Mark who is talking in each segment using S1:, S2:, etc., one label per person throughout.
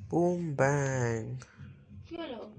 S1: Boom bang.
S2: Hello.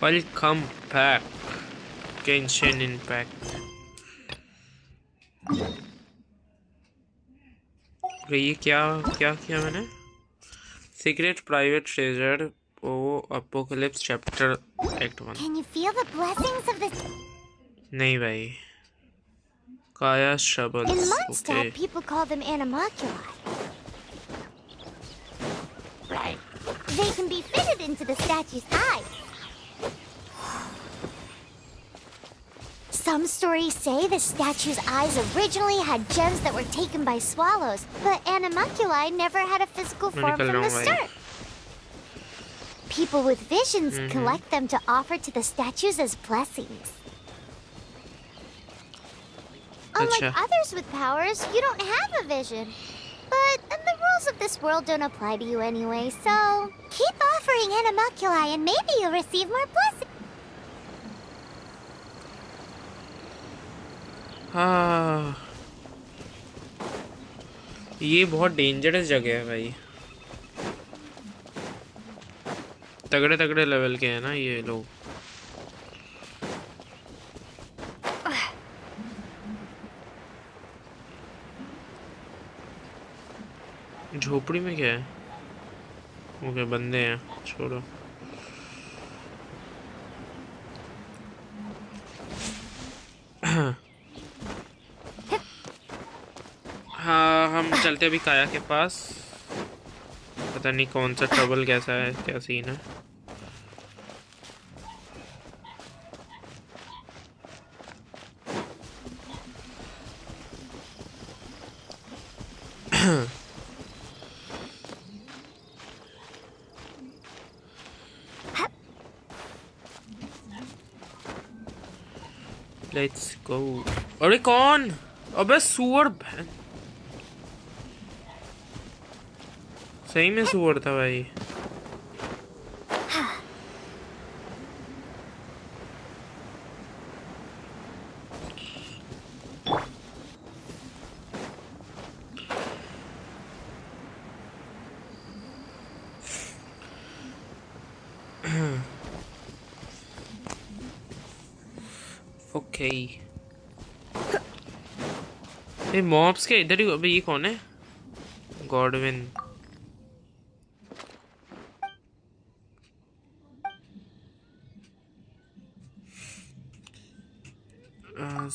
S1: Welcome back. Genshin Impact. ये क्या क्या किया मैंने? Secret Private Treasure. Oh, Apocalypse Chapter Act 1.
S3: Can you feel the blessings of this?
S1: नहीं भाई. Kaya's Troubles.
S3: In Mondstadt,
S1: Okay.
S3: people call them animalculi.
S2: Right.
S3: They can be fitted into the statue's eyes. Some stories say the statue's eyes originally had gems that were taken by swallows, but animalculi never had a physical form from the start. People with visions collect them to offer to the statues as blessings. Unlike others with powers, you don't have a vision. But the rules of this world don't apply to you anyway, so keep offering animalculi and maybe you'll receive more blessings.
S1: हाँ, ये बहुत dangerous जगह है भाई. तगड़े तगड़े level के हैं ना ये लोग. झोपड़ी में क्या है? ओके, बंदे हैं, छोड़ो. हाँ, हम चलते अभी काया के पास. पता नहीं कौन सा ट्रबल कैसा है, क्या सीन है. Let's go. अरे कौन? अबे सुअर. सही में सुअर था भाई. ओके. ये मॉब्स के इधर ही. अबे ये कौन है? Godwin.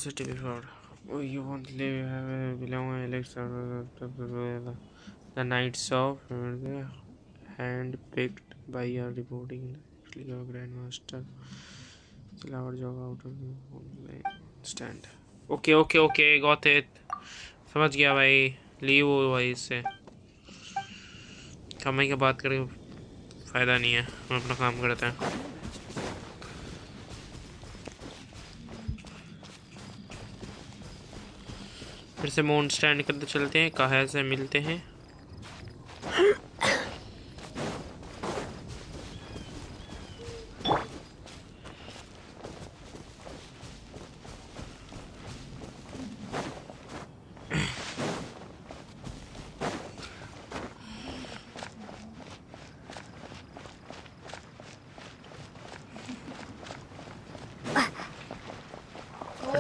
S1: City before. Oh, you won't live. You have belong Alex. The Knights of hand picked by your reporting. Actually, your grandmaster. Still our job out of the stand. Okay, okay, okay. Got it. समझ गया भाई. Leave हो भाई इससे. कमाई की बात करके फायदा नहीं है. हम अपना काम करते हैं. फिर से मोन स्टैंड करते चलते हैं. कहाँ से मिलते हैं?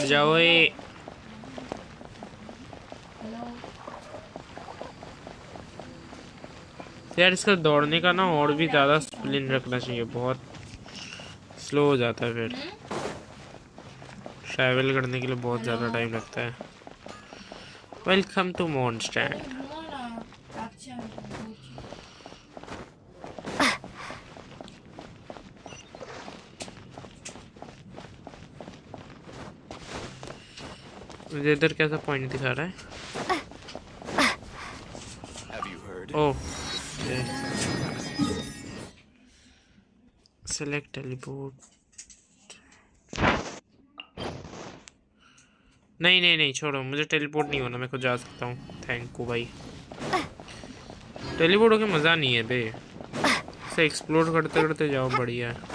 S1: जाओ ये। यार इसका दौड़ने का ना और भी ज़्यादा स्पिन रखना चाहिए, बहुत स्लो हो जाता है फिर, ट्रैवल करने के लिए बहुत ज़्यादा टाइम लगता है। Welcome to mon stand. मुझे इधर कैसा पॉइंट दिखा रहा है? Oh, select teleport. नहीं नहीं नहीं, छोड़ो, मुझे टेलीपोर्ट नहीं होना, मैं खुद जा सकता हूँ। थैंक यू भाई। टेलीपोर्ट होके मज़ा नहीं है बे, इसे एक्सप्लोर करते करते जाओ, बढ़िया है।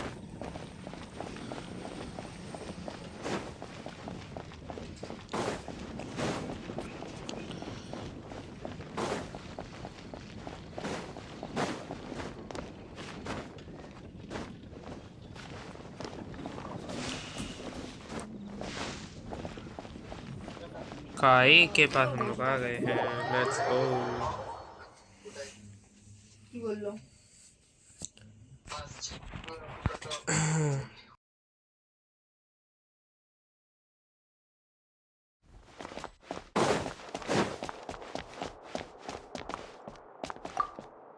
S1: काई के पास हम लोग आ गए हैं, let's go.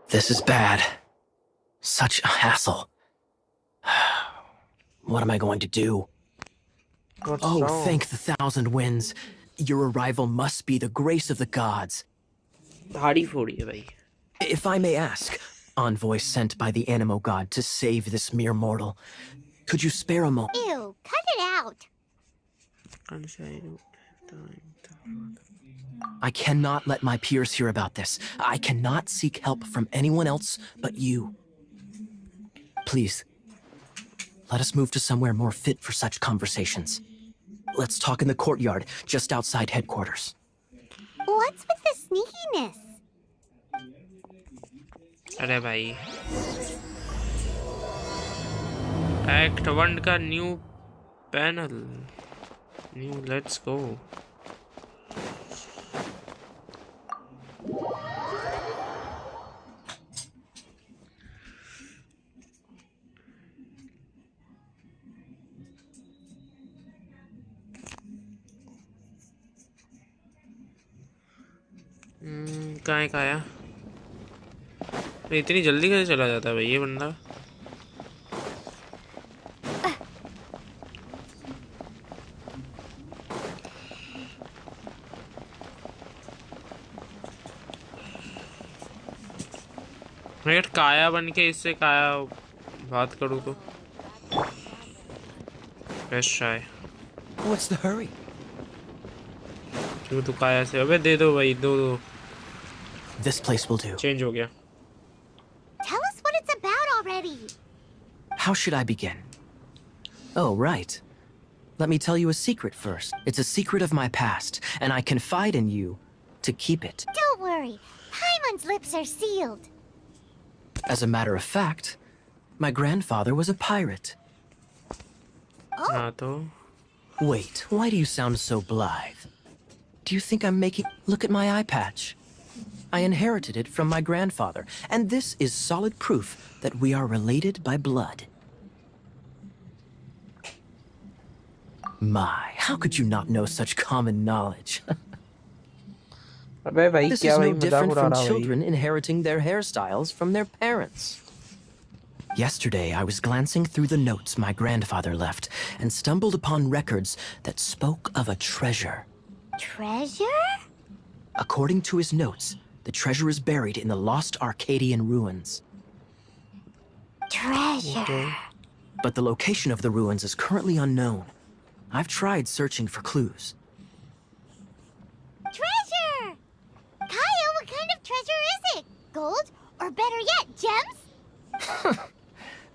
S4: This is bad. Such a hassle. What am I going to do?
S1: What's
S4: Oh,
S1: wrong?
S4: thank the thousand winds. Your arrival must be the grace of the gods.
S1: भारी फोड़ी है भाई।
S4: If I may ask, envoy sent by the Animo god to save this mere mortal, could you spare a moment?
S3: Ew, cut it out.
S4: I cannot let my peers hear about this. I cannot seek help from anyone else but you. Please, let us move to somewhere more fit for such conversations. Let's talk in the courtyard, just outside headquarters.
S3: What's with the sneakiness?
S1: अरे भाई, act 1 का new panel, new, let's go. कहाँ है काया? इतनी जल्दी कैसे चला जाता है भाई ये बंदा? मैं काया बन के इससे काया बात करूँ तो बेस्ट है।
S4: What's the hurry?
S1: क्यों तू काया से? अबे दे दो भाई, दो।
S4: This place will do.
S1: Change हो गया।
S3: Tell us what it's about already.
S4: How should I begin? Oh, right. Let me tell you a secret first. It's a secret of my past, and I confide in you to keep it.
S3: Don't worry, Paimon's lips are sealed.
S4: As a matter of fact, my grandfather was a pirate.
S1: हाँ तो
S4: Wait, why do you sound so blithe? Do you think I'm making... Look at my eye patch. I inherited it from my grandfather, and this is solid proof that we are related by blood. My, how could you not know such common knowledge?
S1: अबे भाई
S4: This
S1: क्या
S4: is
S1: भाई
S4: no
S1: मजाक
S4: different
S1: उड़ा
S4: from
S1: रहा भाई?
S4: children inheriting their hairstyles from their parents. Yesterday, I was glancing through the notes my grandfather left and stumbled upon records that spoke of a treasure.
S3: Treasure?
S4: According to his notes, the treasure is buried in the lost Arcadian ruins.
S3: Treasure.
S4: But the location of the ruins is currently unknown. I've tried searching for clues.
S3: Treasure! Kaya, what kind of treasure is it? Gold? Or better yet, gems?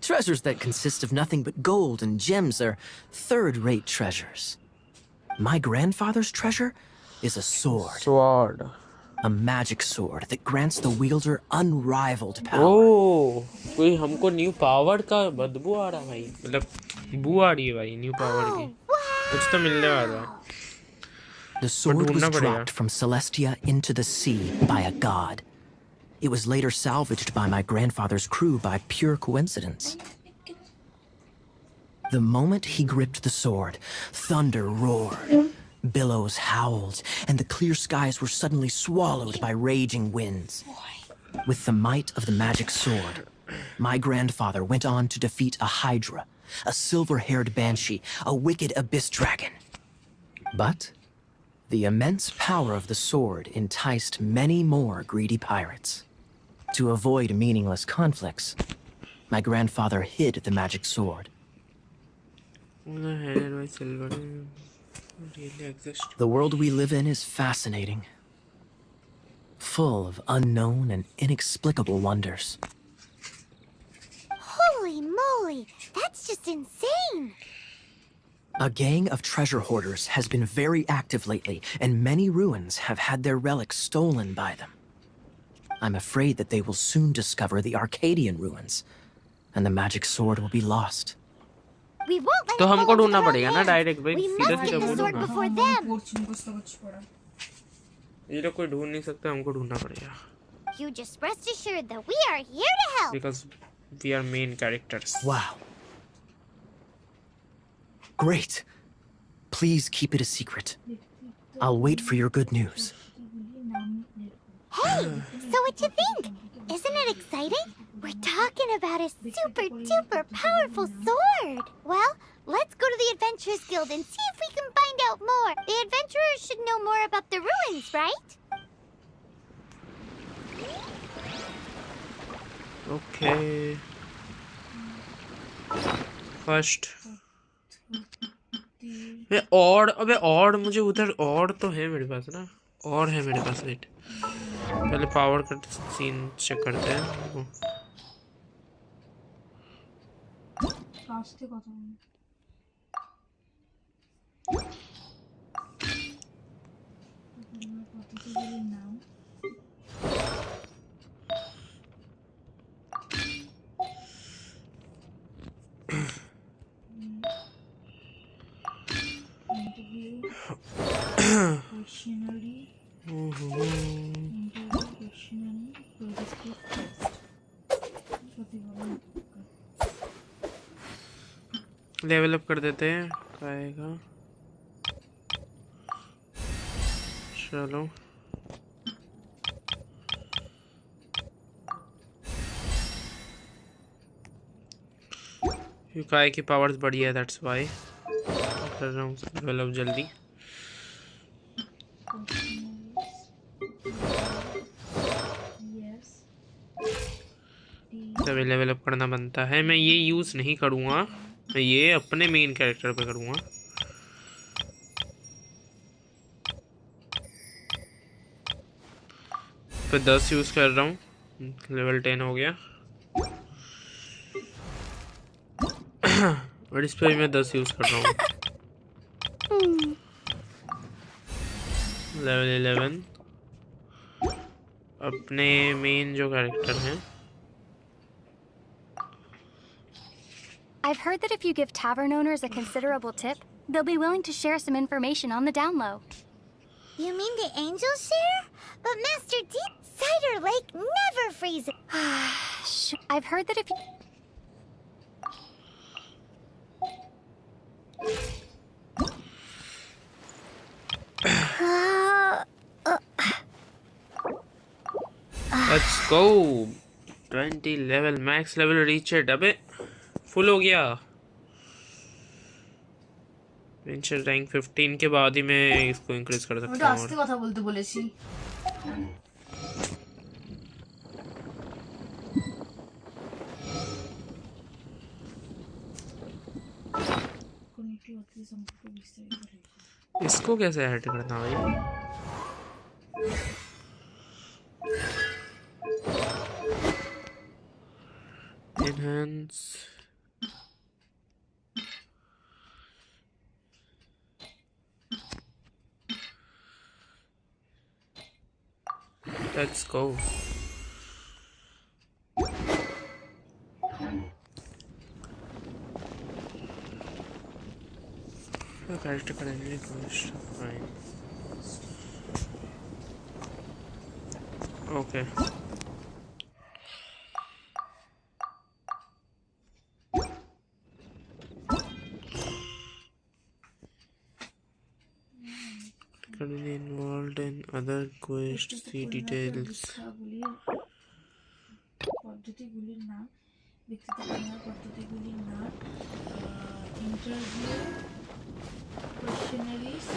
S4: Treasures that consist of nothing but gold and gems are third-rate treasures. My grandfather's treasure is a sword.
S1: Sword.
S4: A magic sword that grants the wielder unrivaled power.
S1: ओह, कोई हमको new power का बदबू आ रहा है भाई, मतलब बू आ रही है भाई न्यू पावर की।
S3: Wow!
S1: कुछ तो मिलने वाला है।
S4: The sword was
S1: ढूंढना पड़ेगा।
S4: dropped from Celestia into the sea by a god. It was later salvaged by my grandfather's crew by pure coincidence. The moment he gripped the sword, thunder roared, billows howled, and the clear skies were suddenly swallowed by raging winds. With the might of the magic sword, my grandfather went on to defeat a hydra, a silver-haired banshee, a wicked abyss dragon. But the immense power of the sword enticed many more greedy pirates. To avoid meaningless conflicts, my grandfather hid the magic sword. The world we live in is fascinating, full of unknown and inexplicable wonders.
S3: Holy moly! That's just insane!
S4: A gang of treasure hoarders has been very active lately, and many ruins have had their relics stolen by them. I'm afraid that they will soon discover the Arcadian ruins, and the magic sword will be lost.
S3: We won't let
S1: तो
S3: it
S1: हमको
S3: fall into
S1: ढूंढना
S3: the wrong
S1: पड़ेगा ना
S3: hands.
S1: Direct भाई,
S3: We
S1: सीधा
S3: must
S1: सीधा
S3: get the sword
S1: बोलूंगा।
S3: before them.
S1: ये लोग कोई ढूंढ नहीं सकते, हमको ढूंढना पड़ेगा।
S3: You just rest assured that we are here to help.
S1: Because we are main characters.
S4: Wow. Great. Please keep it a secret. I'll wait for your good news.
S3: Hey, so what you think? Isn't it exciting? We're talking about a super duper powerful sword. Well, let's go to the Adventurers Guild and see if we can find out more. The adventurers should know more about the ruins, right?
S1: Okay. First. अबे और मुझे उधर और तो है मेरे पास ना, और है मेरे पास। वेट, पहले पावर कट सीन चेक करते हैं। लेवल अप कर देते हैं, आएगा। चलो काय की पावर्स बढ़ी है, दैट्स वाई कर रहा हूँ लेवल अप जल्दी। तभी लेवल अप करना बनता है। मैं ये यूज नहीं करूँगा, मैं ये अपने मेन कैरेक्टर पे करूँगा। पे 10 यूज कर रहा हूँ, लेवल 10 हो गया। और इस पे भी मैं 10 यूज कर रहा हूँ। लेवल 11 अपने मेन जो कैरेक्टर हैं।
S5: I've heard that if you give tavern owners a considerable tip, they'll be willing to share some information on the down low.
S3: You mean the angels share? But Master Deep, Cider Lake never freezes.
S5: I've heard that if you...
S1: Let's go. 20 level max level reached. अबे full हो गया। Venture rank 15 के बाद ही मैं इसको increase कर सकता हूँ।
S6: आस्ते কথা বলতে বলেছি।
S1: इसको कैसे ऐड करना भाई? Enhance. Let's go. character currently quest. Fine. Okay. Currently involved in other quests. See details.
S2: পদ্ধতিগুলির নাম ব্যক্তিত্ব পরীক্ষার পদ্ধতিগুলির নাম ইন্টারভিউ কোয়েশ্চেনারিজ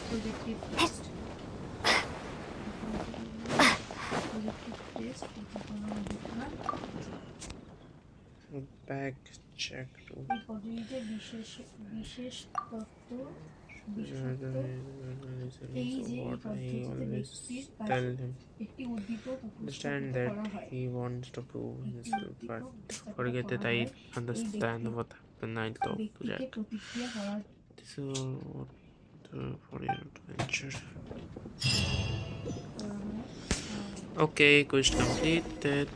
S2: প্রজেক্টিভ টেস্ট প্রতিফলন অধিকার
S1: Back check to.
S2: এই পদ্ধতিতে বিশেষ তত্ত্ব এই যে এই
S1: What I
S2: পদ্ধতিতে
S1: always
S2: ব্যক্তির
S1: tell
S2: কাছে
S1: him.
S2: একটি উদ্দীপক
S1: Understand
S2: উপস্থাপিত
S1: that
S2: করা হয়
S1: he wants to prove
S2: একটি
S1: himself, but
S2: উদ্দীপক
S1: forget that I
S2: উপস্থাপিত
S1: understand what happened. I talk to
S2: ব্যক্তিকে
S1: Jack.
S2: প্রতিক্রিয়া করার
S1: This is what for your adventure. Okay, quest completed.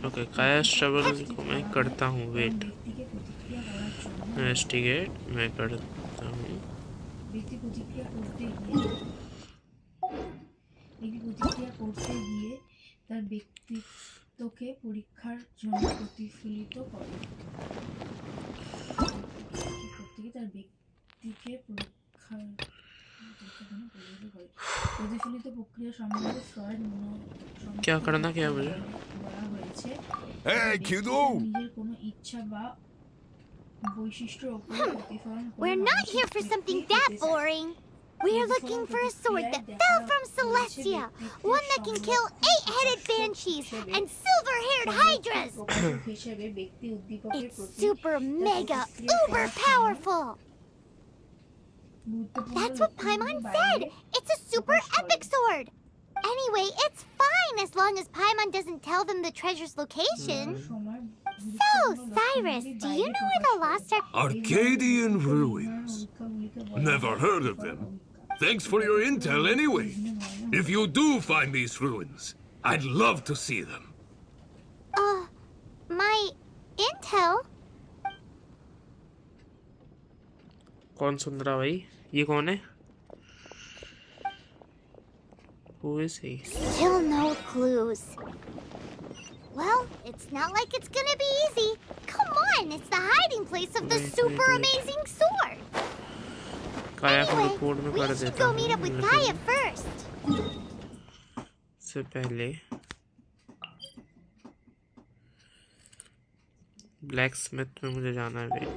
S1: Okay, cash travel को मैं करता हूँ. Wait.
S2: ব্যক্তিকে প্রতিক্রিয়া করার জন্য
S1: Investigate मैं करता हूँ.
S2: ব্যক্তি প্রতিক্রিয়া করতে গিয়ে তার ব্যক্তিত্বকে পরীক্ষার জন্য প্রতিফলিত করে তার ব্যক্তিকে প্রতিফলিত প্রক্রিয়া সম্বন্ধে ফ্রয়েড
S1: क्या करना क्या मुझे?
S2: বলা হয়েছে
S6: Hey, kiddo!
S2: নিজের কোনো ইচ্ছা বা বৈশিষ্ট্যের উপর প্রতিফলন করে
S3: We're not here for something that boring. We're looking for a sword that fell from Celestia. One that can kill 8-headed banshees and silver-haired hydras. It's super mega uber powerful. That's what Paimon said. It's a super epic sword. Anyway, it's fine as long as Paimon doesn't tell them the treasure's location. So, Cyrus, do you know where the lost
S6: Arcadian ruins. Never heard of them. Thanks for your intel anyway. If you do find these ruins, I'd love to see them.
S3: My intel?
S1: कौन सुन रहा भाई? ये कौन है? Who is he?
S3: Still no clues. Well, it's not like it's gonna be easy. Come on, it's the hiding place of the super amazing sword.
S1: काया को
S3: Anyway,
S1: report में
S3: we
S1: कर
S3: should
S1: देता
S3: go
S1: हूँ.
S3: meet up with
S1: लेकिन
S3: Kaya first.
S1: से पहले black Smith में मुझे जाना है. वेट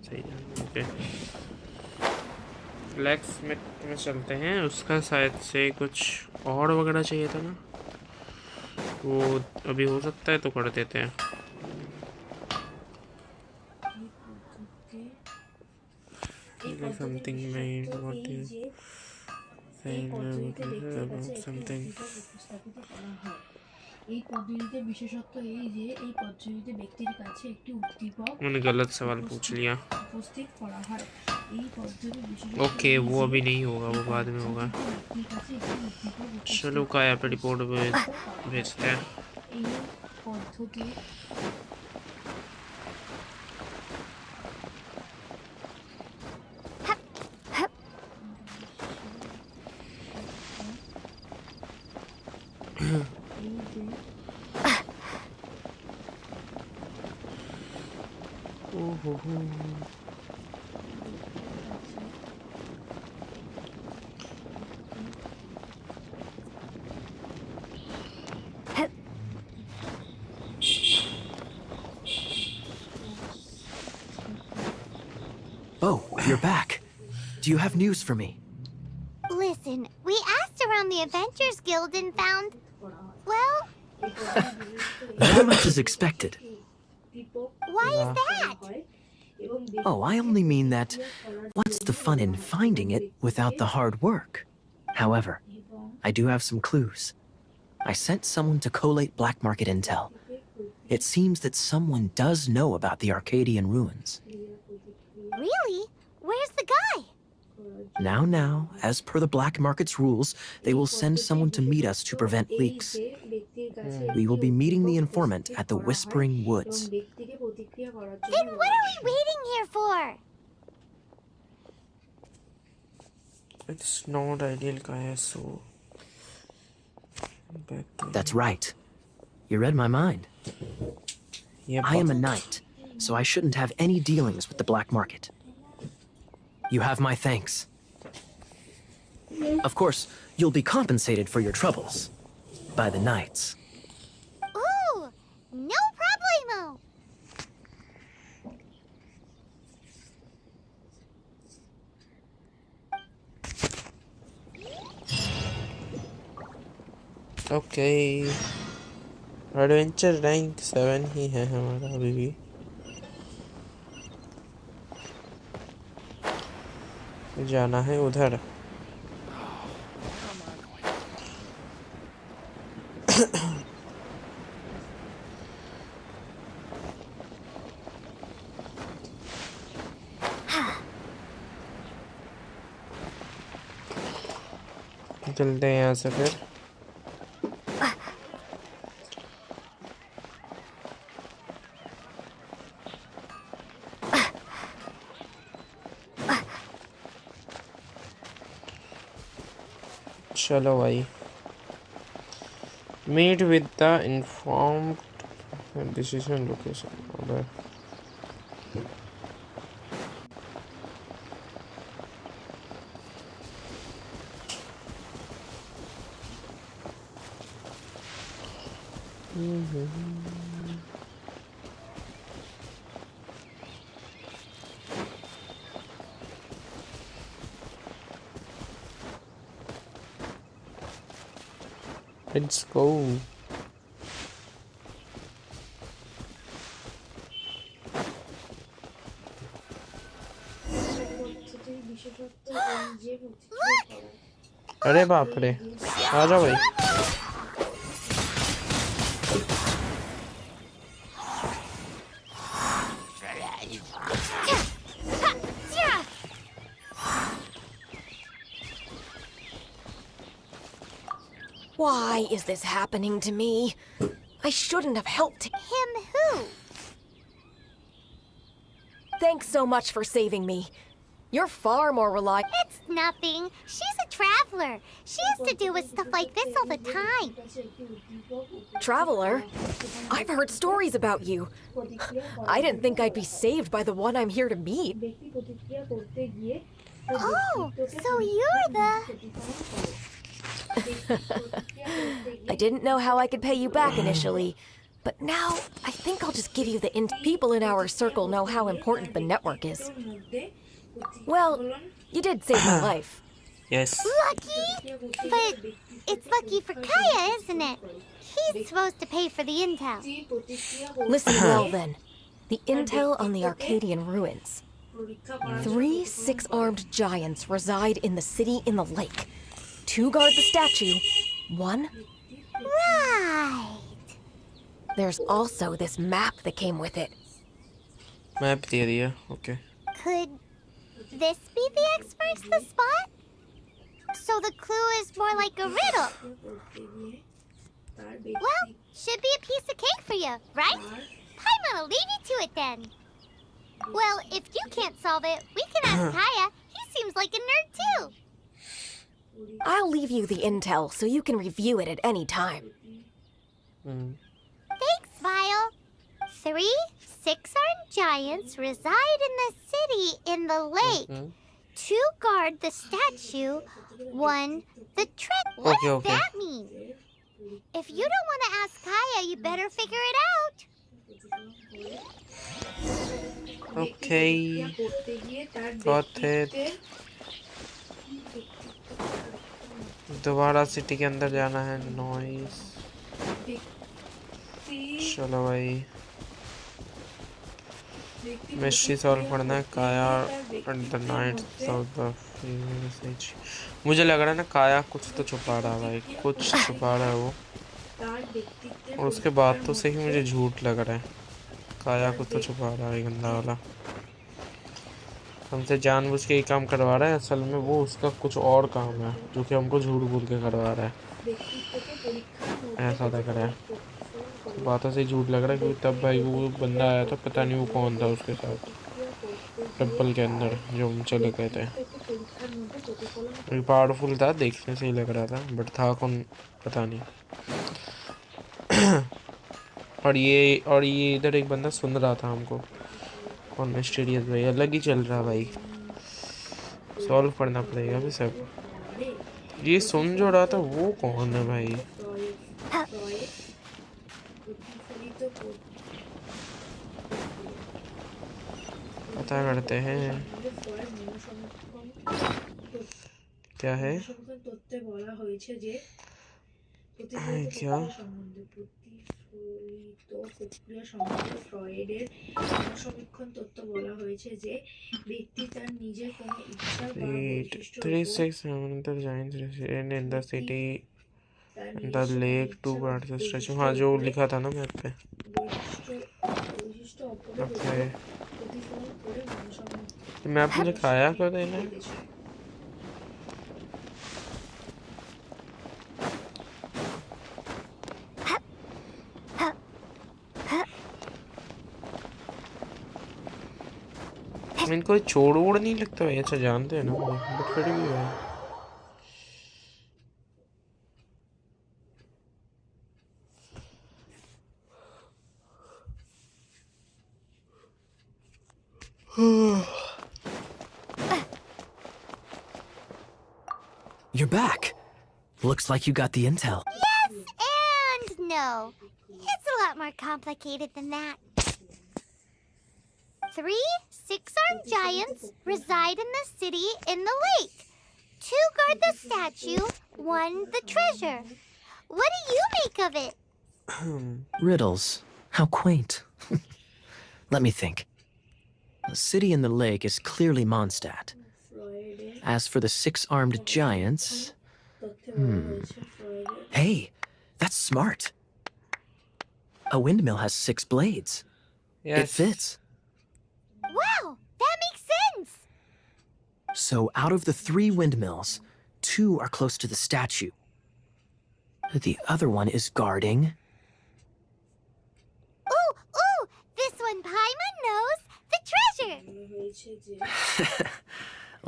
S1: सही जाना. ओके ब्लैक स्मिथ में चलते हैं. उसका शायद से कुछ और वगैरह चाहिए था ना. वो अभी हो सकता है तो कर देते हैं. Something made what is saying about something.
S2: এই পদ্ধতিতে বিশেষত্ব এই যে এই পদ্ধতিতে ব্যক্তির কাছে একটি উদ্দীপক
S1: मैंने गलत सवाल पूछ लिया.
S2: উপস্থিত করা হয় এই পদ্ধতির বিশেষত্ব
S1: ओके वो अभी नहीं होगा, वो बाद में होगा.
S2: ব্যক্তির কাছে একটি উদ্দীপক
S1: चलो काया पे रिपोर्ट भेजते हैं.
S2: এই পদ্ধতি
S4: Oh, you're back. Do you have news for me?
S3: Listen, we asked around the Adventures Guild and found, well,
S4: Not much as expected.
S3: why is that?
S4: Oh, I only mean that what's the fun in finding it without the hard work? However, I do have some clues. I sent someone to collate black market intel. It seems that someone does know about the Arcadian ruins.
S3: Really? Where's the guy?
S4: Now, as per the black market's rules, they will send someone to meet us to prevent leaks. We will be meeting the informant at the Whispering Woods.
S3: Then what are we waiting here for?
S1: It's not ideal, Kaya, so back to
S4: That's right. You read my mind.
S1: yeah,
S4: I am a knight, so I shouldn't have any dealings with the black market. You have my thanks. Of course, you'll be compensated for your troubles by the knights.
S3: Ooh, no problemo.
S1: Okay adventure rank 7 ही है हमारा अभी भी। जाना है उधर। चलते हैं यहाँ से फिर। चलो भाई। Meet with the informed decision location. अबे let's go. अरे बाप रे, आ जाओ भाई।
S7: Why is this happening to me? I shouldn't have helped
S3: Him who?
S7: Thanks so much for saving me. You're far more reliable.
S3: It's nothing. She's a traveler. She has to deal with stuff like this all the time.
S7: Traveler? I've heard stories about you. I didn't think I'd be saved by the one I'm here to meet.
S3: Oh, so you're the...
S7: I didn't know how I could pay you back initially, but now I think I'll just give you the people in our circle know how important the network is. Well, you did save my life.
S1: Yes.
S3: Lucky? But it's lucky for Kaya, isn't it? He's supposed to pay for the intel.
S7: Listen well then. The intel on the Arcadian ruins. 3 6-armed giants reside in the city in the lake. 2 guard the statue. 1.
S3: Right.
S7: There's also this map that came with it.
S1: Map दे दिया, okay.
S3: Could this be the experts the spot? So the clue is more like a riddle. Well, should be a piece of cake for you, right? I'm gonna leave you to it then. Well, if you can't solve it, we can ask Kaya. He seems like a nerd too.
S7: I'll leave you the intel so you can review it at any time.
S3: Thanks, Vile. 3 6-armed giants reside in the city in the lake. 2 guard the statue. 1 the trick. What does that mean? If you don't want to ask Kaya, you better figure it out.
S1: Okay. Got it. दोबारा city के अंदर जाना है। Noise. चलो भाई, mystery solve करना है। Kaya and the knights of the message. मुझे लग रहा है ना काया कुछ तो छुपा रहा है भाई, कुछ छुपा रहा है वो। और उसके बाद तो से ही मुझे झूठ लग रहा है। काया कुछ तो छुपा रहा है गंदा वाला। हमसे जानबूझ के ये काम करवा रहा है, असल में वो उसका कुछ और काम है जो कि हमको झूठ बोल के करवा रहा है। ऐसा लग रहा है, बातों से झूठ लग रहा है। क्योंकि तब भाई वो बंदा आया था, पता नहीं वो कौन था उसके साथ टेम्पल के अंदर जो हम चले गए थे। पावरफुल था, देखने से ही लग रहा था, बट था कौन पता नहीं। और ये इधर एक बंदा सुन रहा था हमको। कौन? मिस्टीरियस भाई अलग ही चल रहा भाई। सॉल्व करना पड़ेगा अभी सब। ये सुन जो रहा था वो कौन है भाई? पता करते हैं क्या है। क्या?
S2: প্রক্রিয়া সম্বন্ধে ফ্রয়েডের মনোসমীক্ষণ তত্ত্ব বলা হয়েছে যে ব্যক্তি তার নিজের কোনো ইচ্ছা বা বৈশিষ্ট্য
S1: 3-6 giants resident in the city and the lake 2 parts stretch। हाँ जो लिखा था ना मैप पे।
S2: বৈশিষ্ট্য অপরের
S1: ओके
S2: প্রতিফলন করে মনোসমীক্ষণ
S1: मैप मुझे खाया कर देना। इनको छोड़ वोड़ नहीं लगता भाई। अच्छा जानते हैं ना बट फिर भी भाई।
S4: You're back. Looks like you got the intel.
S3: Yes and no. It's a lot more complicated than that. 3 six-armed giants reside in the city in the lake. 2 guard the statue, 1 the treasure. What do you make of it?
S4: Riddles. How quaint. Let me think. The city in the lake is clearly Mondstadt. As for the 6-armed giants... Hey, that's smart. A windmill has 6 blades.
S1: Yes.
S4: It fits.
S3: Wow, that makes sense.
S4: So out of the 3 windmills, 2 are close to the statue. The other one is guarding...
S3: Ooh, this one Paimon knows. The treasure.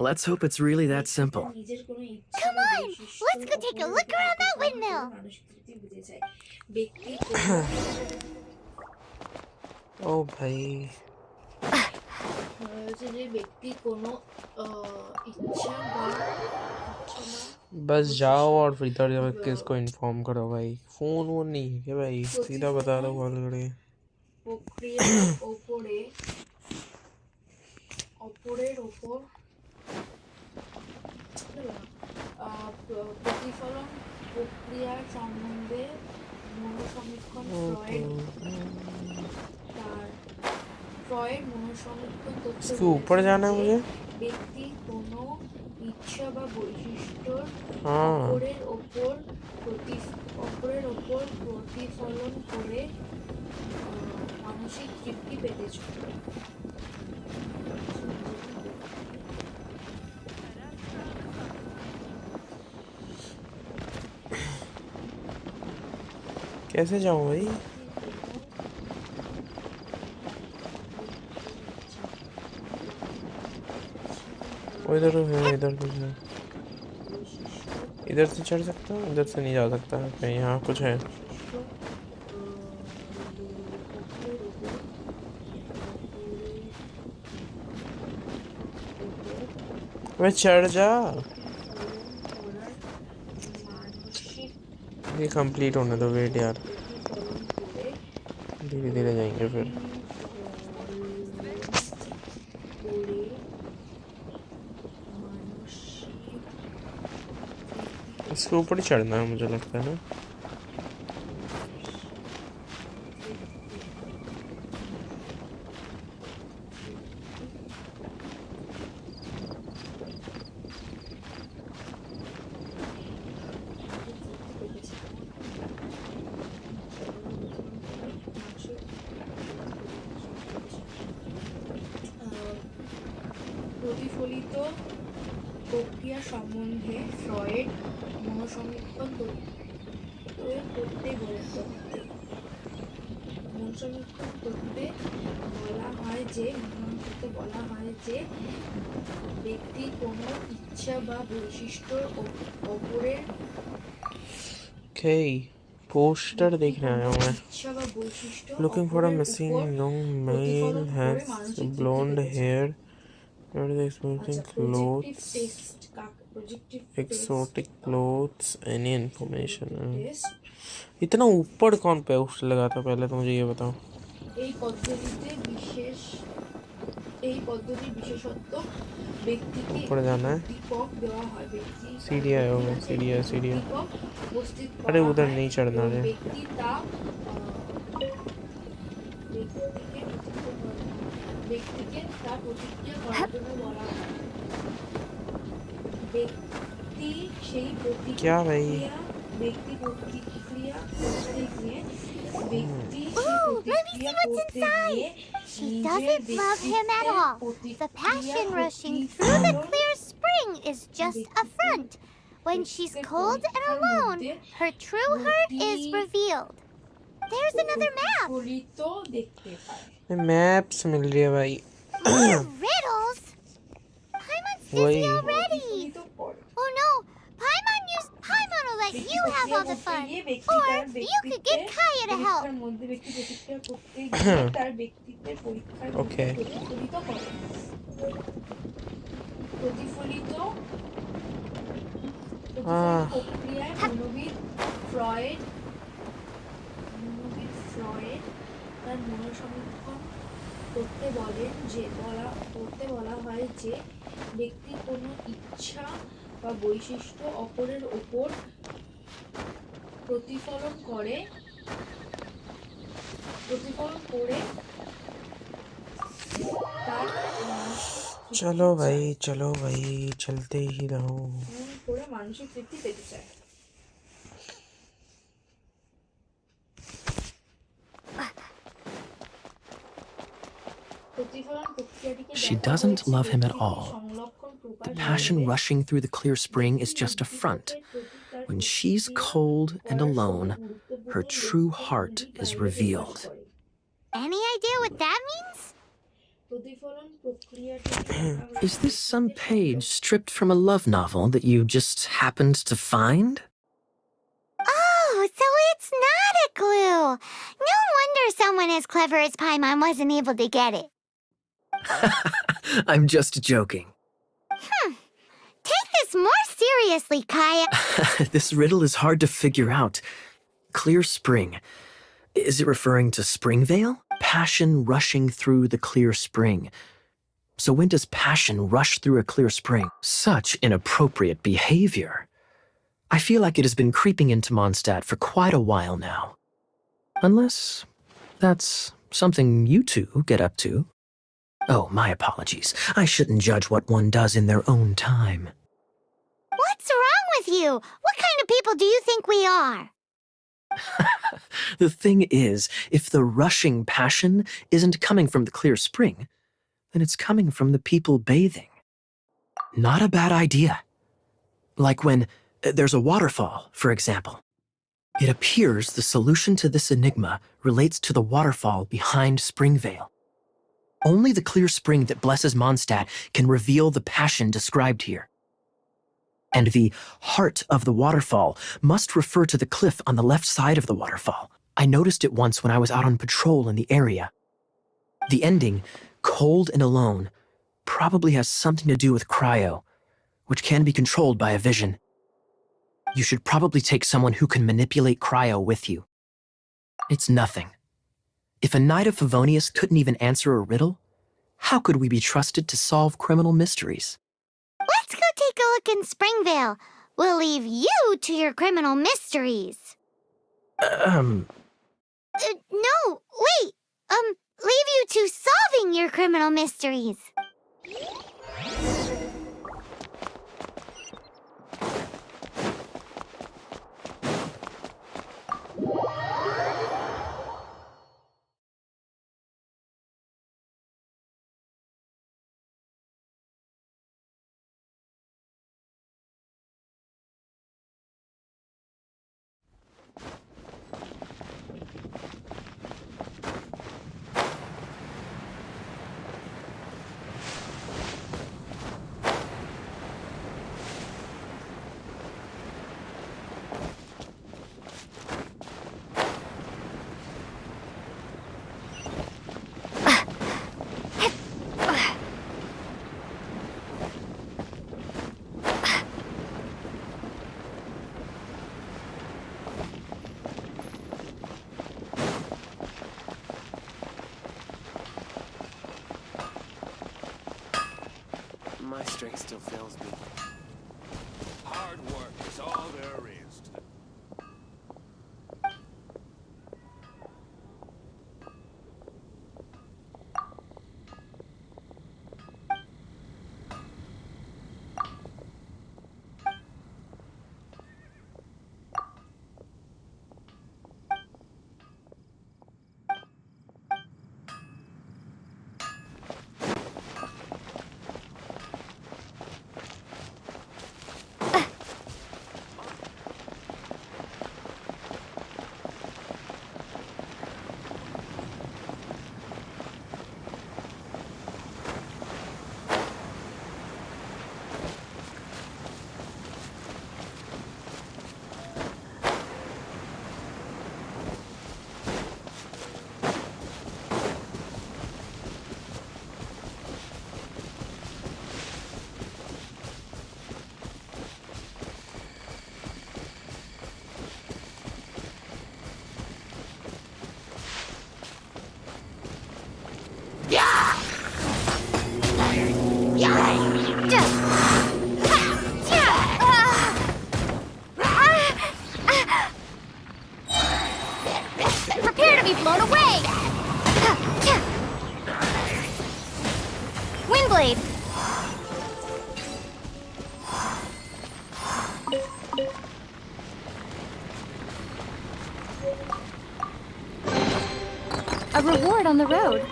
S4: Let's hope it's really that simple.
S3: Come on, let's go take a look around that windmill.
S1: ओ भाई बस जाओ और फिर इधर जाके इसको inform करो भाई। फोन वोन नहीं है क्या भाई? सीधा बता दो कॉल करके।
S2: প্রতিফলন প্রক্রিয়ার সম্বন্ধে মনোসমীক্ষণ ফ্রয়েড মনোসমীক্ষণ তথ্য
S1: इसके ऊपर जाना है मुझे।
S2: ব্যক্তি কোনো ইচ্ছা বা বৈশিষ্ট্যর
S1: हाँ
S2: অপরের ওপর প্রতিফলন করে মানসিক তৃপ্তি পেতে চলে।
S1: कैसे जाऊँ भाई? वो इधर तो है, इधर कुछ है। इधर से चढ़ सकता हूँ? इधर से नहीं जा सकता। कहीं यहाँ कुछ है। मैं चढ़ जा। ये कंप्लीट होने दो, वेट यार। धीरे धीरे जाएंगे फिर। इसके ऊपर ही चढ़ना है मुझे लगता है ना।
S2: প্রতিফলিত প্রক্রিয়া সম্বন্ধে ফ্রয়েড মনোসমীক্ষণ করতে মনোসমীক্ষণ করতে বলা হয় যে ব্যক্তি কোনো ইচ্ছা বা বৈশিষ্ট্যর অপরের
S1: Okay, poster देखना है मैं.
S2: ইচ্ছা বা বৈশিষ্ট্য
S1: Looking for a
S2: অপরের
S1: missing
S2: উপর
S1: young
S2: প্রতিফলন
S1: male
S2: করে
S1: has
S2: মানসিক তৃপ্তি
S1: blonde
S2: পেতে চায়।
S1: hair. What is experiencing
S2: আচ্ছা, projective
S1: clothes?
S2: Test projective
S1: Exotic clothes. Any information?
S2: Test
S1: इतना ऊपर कौन पोस्टर लगा था पहले तो मुझे ये बताओ.
S2: এই পদ্ধতির বিশেষত্ব ব্যক্তিকে
S1: ऊपर जाना है.
S2: দীপক দেওয়া হয় ব্যক্তি
S1: सीढ़ी आया होगा. सीढ़ी है सीढ़ी है.
S2: দীপক উপস্থিত
S1: अरे
S2: করা
S1: उधर
S2: হয়
S1: नहीं चढ़ना
S2: এবং
S1: है.
S2: ব্যক্তি তা ব্যক্তিকে তা প্রতিক্রিয়া করার জন্য বলা হয় ব্যক্তি সেই
S1: क्या भाई?
S2: ব্যক্তি প্রতিক্রিয়া করতে গিয়ে ব্যক্তি
S3: Ooh, let me see what's inside. She doesn't love him at all. The passion rushing through the clear spring is just a front. When she's cold and alone, her true heart is revealed. There's another map.
S1: Maps मिल रही है भाई.
S3: More riddles. Paimon's
S1: Wait.
S3: busy already. Oh no, Paimon will let you have all the fun. Or you could get Kaya to help.
S1: Okay.
S2: প্রক্রিয়ায় মনোবিদ Freud তার মনোসমীক্ষণ করতে বলা হয় যে ব্যক্তি কোনো ইচ্ছা বা বৈশিষ্ট্য অপরের উপর প্রতিফলন করে তার
S1: चलो भाई चलते ही रहो.
S2: করে মানসিক তৃপ্তি পেতে চায়।
S4: She doesn't love him at all. The passion rushing through the clear spring is just a front. When she's cold and alone, her true heart is revealed.
S3: Any idea what that means?
S4: Is this some page stripped from a love novel that you just happened to find?
S3: Oh, so it's not a clue. No wonder someone as clever as Paimon wasn't able to get it.
S4: I'm just joking.
S3: Take this more seriously, Kaya.
S4: This riddle is hard to figure out. Clear spring. Is it referring to Springvale? Passion rushing through the clear spring. So when does passion rush through a clear spring? Such inappropriate behavior. I feel like it has been creeping into Mondstadt for quite a while now. Unless that's something you two get up to. Oh, my apologies. I shouldn't judge what one does in their own time.
S3: What's wrong with you? What kind of people do you think we are?
S4: The thing is, if the rushing passion isn't coming from the clear spring, then it's coming from the people bathing. Not a bad idea. Like when there's a waterfall, for example. It appears the solution to this enigma relates to the waterfall behind Springvale. Only the clear spring that blesses Mondstadt can reveal the passion described here. And the heart of the waterfall must refer to the cliff on the left side of the waterfall. I noticed it once when I was out on patrol in the area. The ending, cold and alone, probably has something to do with cryo, which can be controlled by a vision. You should probably take someone who can manipulate cryo with you. It's nothing. If a Knight of Favonius couldn't even answer a riddle, how could we be trusted to solve criminal mysteries?
S3: Let's go take a look in Springvale. We'll leave you to your criminal mysteries. No, wait. Leave you to solving your criminal mysteries.
S8: My strength still fails me.
S6: Hard work is all there is to
S5: Prepare to be blown away! Windblade! A reward on the road.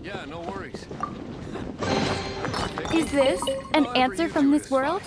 S8: Yeah, no worries.
S5: Is this an answer from this world?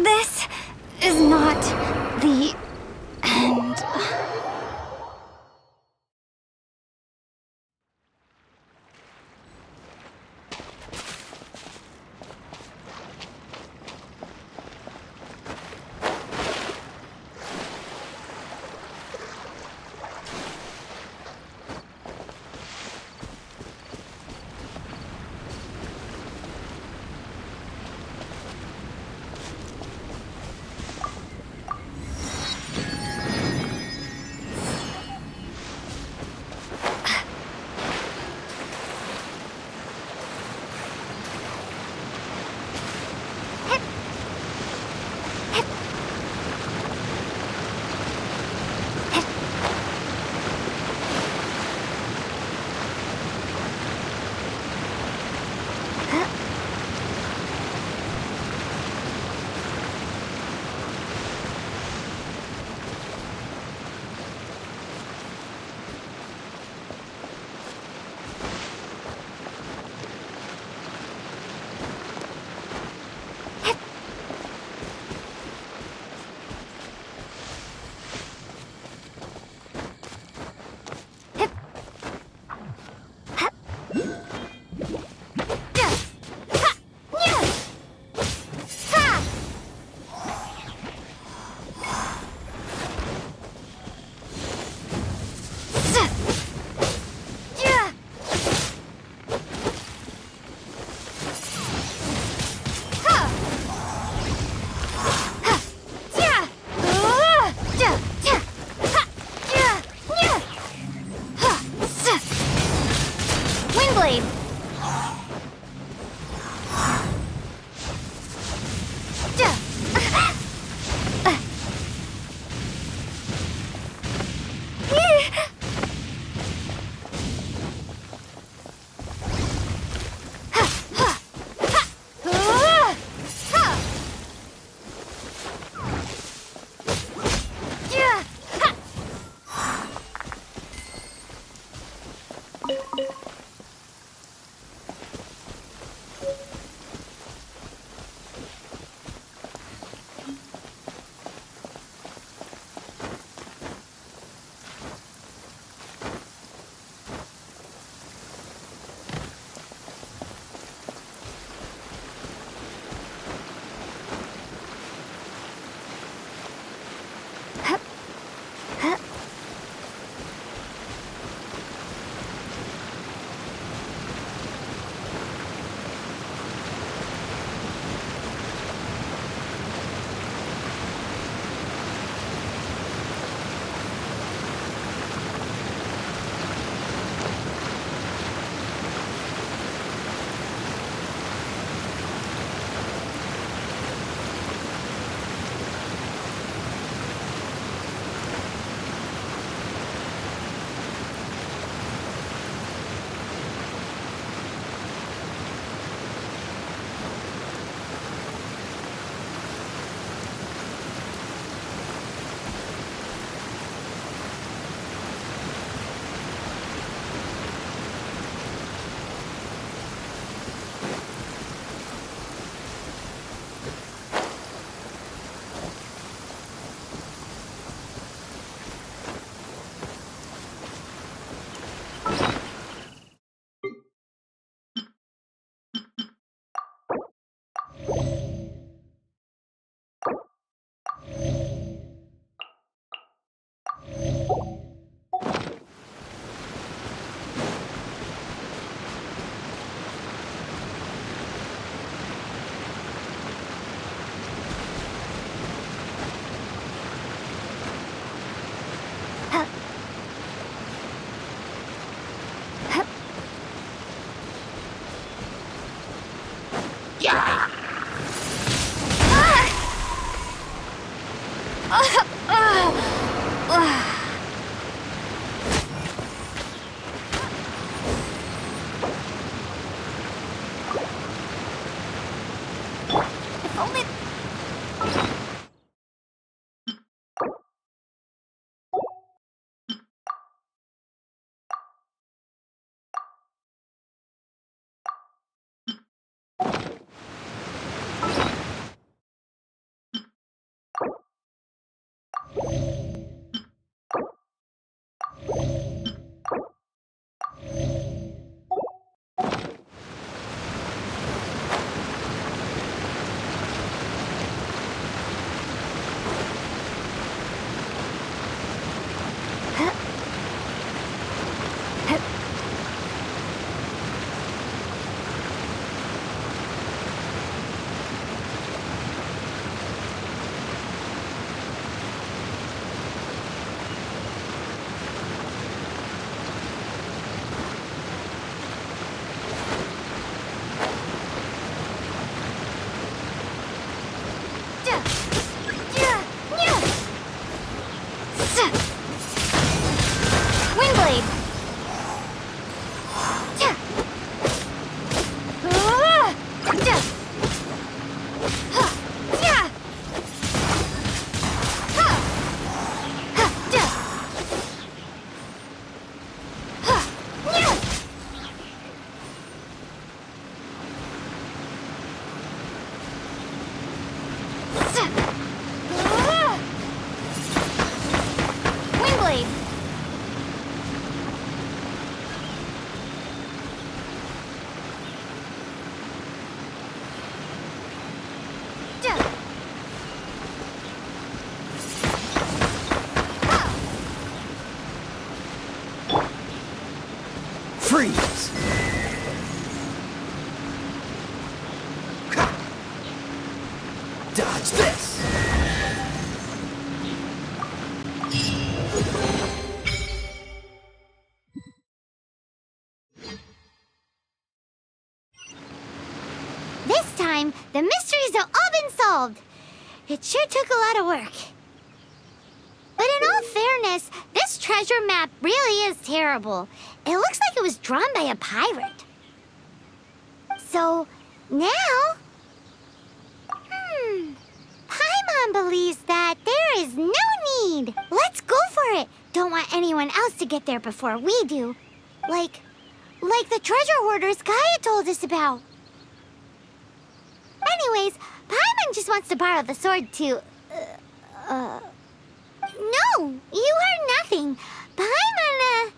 S5: This is not the end. Windblade!
S4: Dodge this!
S3: This time, the mysteries have all been solved. It sure took a lot of work. But in all fairness, this treasure map really is terrible. It looks like it was drawn by a pirate. So, now... Paimon believes that there is no need. Let's go for it. Don't want anyone else to get there before we do. Like the treasure hoarders Gaia told us about. Anyways, Paimon just wants to borrow the sword to... No, you heard nothing. Paimon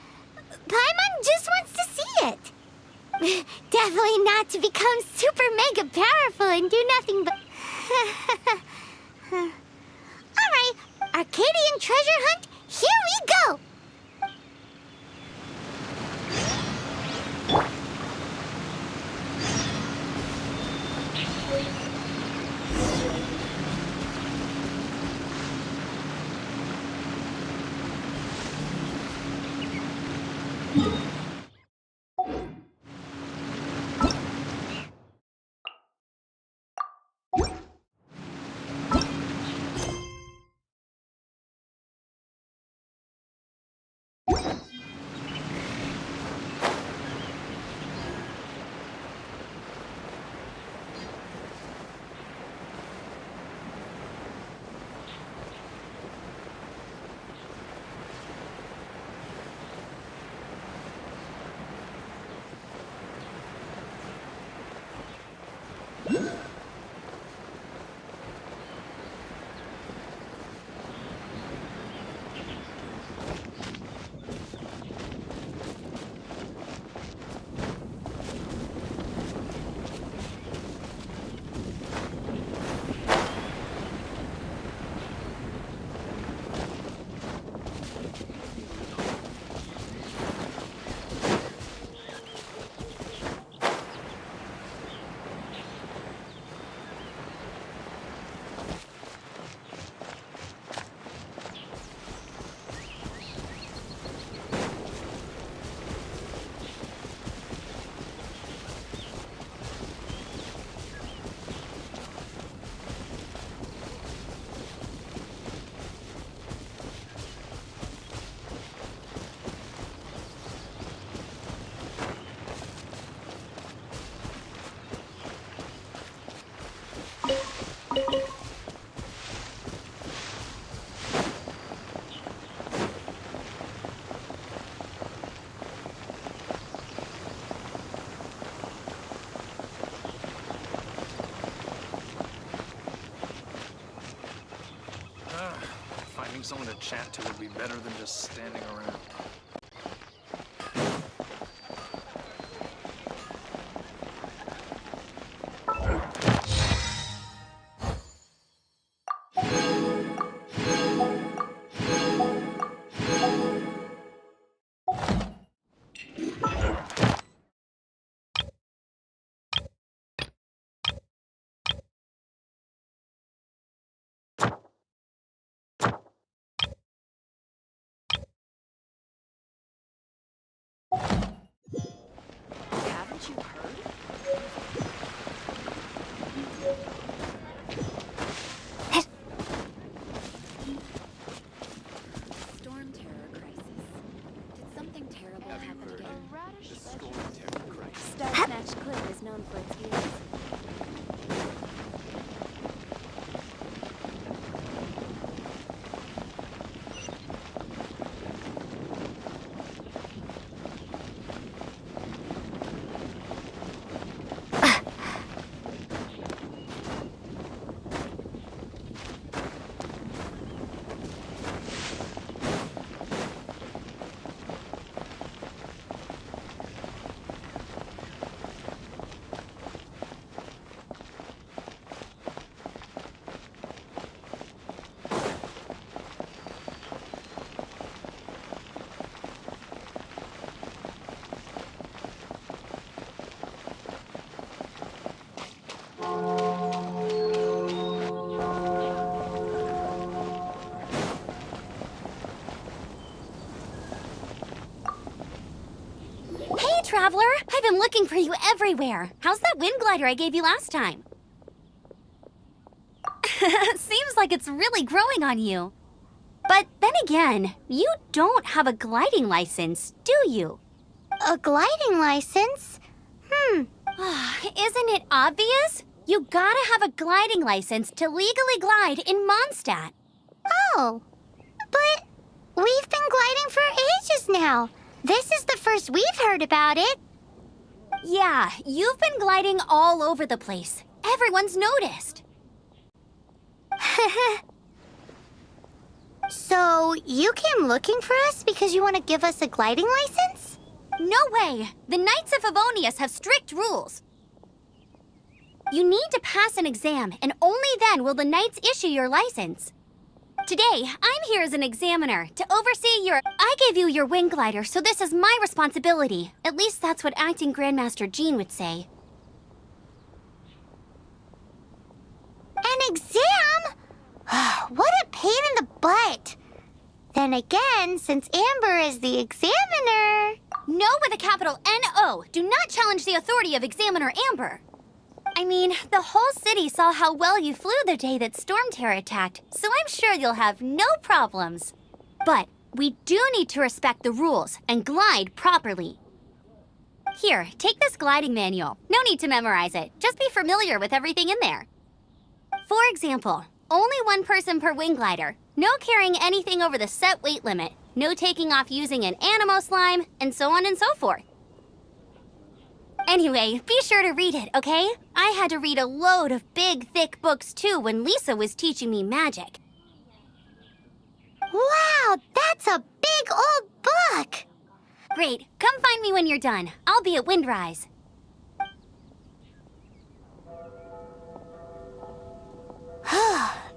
S3: just wants to see it. Definitely not to become super mega powerful and do nothing but... Alright, Arcadian treasure hunt, here we go!
S8: Finding someone to chat to would be better than just standing around.
S7: Haven't you heard?
S9: Storm terror crisis. Did something terrible
S8: Have you
S9: happen
S8: heard?
S9: again?
S8: The storm terror crisis.
S9: Star Snatch Cliff is known for its heroes.
S10: traveler! I've been looking for you everywhere. How's that wind glider I gave you last time? Seems like it's really growing on you. But then again, you don't have a gliding license, do you?
S3: A gliding license?
S10: Isn't it obvious? You gotta have a gliding license to legally glide in Mondstadt.
S3: Oh, but we've been gliding for ages now. This is the first we've heard about it.
S10: Yeah, you've been gliding all over the place. Everyone's noticed.
S3: So, you came looking for us because you want to give us a gliding license?
S10: No way! The Knights of Favonius have strict rules. You need to pass an exam, and only then will the Knights issue your license. Today, I'm here as an examiner to oversee your... I gave you your wing glider, so this is my responsibility. At least that's what Acting Grandmaster Jean would say.
S3: An exam? What a pain in the butt. Then again, since Amber is the examiner...
S10: No with a capital N-O. Do not challenge the authority of Examiner Amber. I mean, the whole city saw how well you flew the day that Storm Terror attacked, so I'm sure you'll have no problems. But we do need to respect the rules and glide properly. Here, take this gliding manual. No need to memorize it. Just be familiar with everything in there. For example, only one person per wing glider. No carrying anything over the set weight limit. No taking off using an animo slime, and so on and so forth. Anyway, be sure to read it, okay? I had to read a load of big, thick books too when Lisa was teaching me magic.
S3: Wow, that's a big old book!
S10: Great, come find me when you're done. I'll be at Windrise.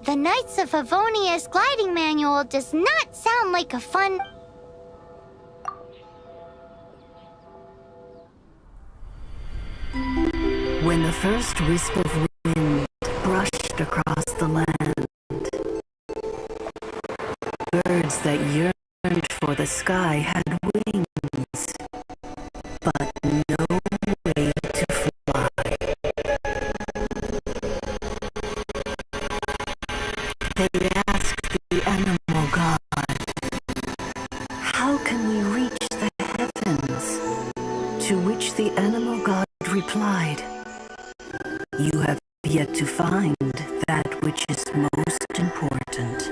S3: The Knights of Favonius gliding manual does not sound like a fun...
S11: When the first wisp of wind brushed across the land, birds that yearned for the sky had wings, but no way to fly. They asked the animal god, "How can we reach the heavens?" To which the animal god replied, "You have yet to find that which is most important."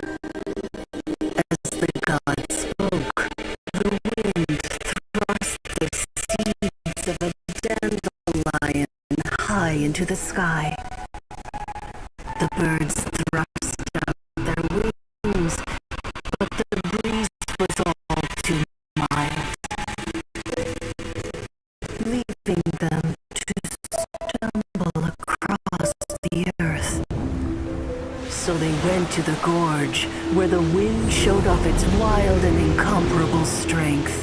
S11: As the god spoke, the wind thrust the seeds of a dandelion high into the sky. The birds thrust out their wings, but the breeze was all too mild, leaving them to stumble across the earth. So they went to the gorge, where the wind showed off its wild and incomparable strength.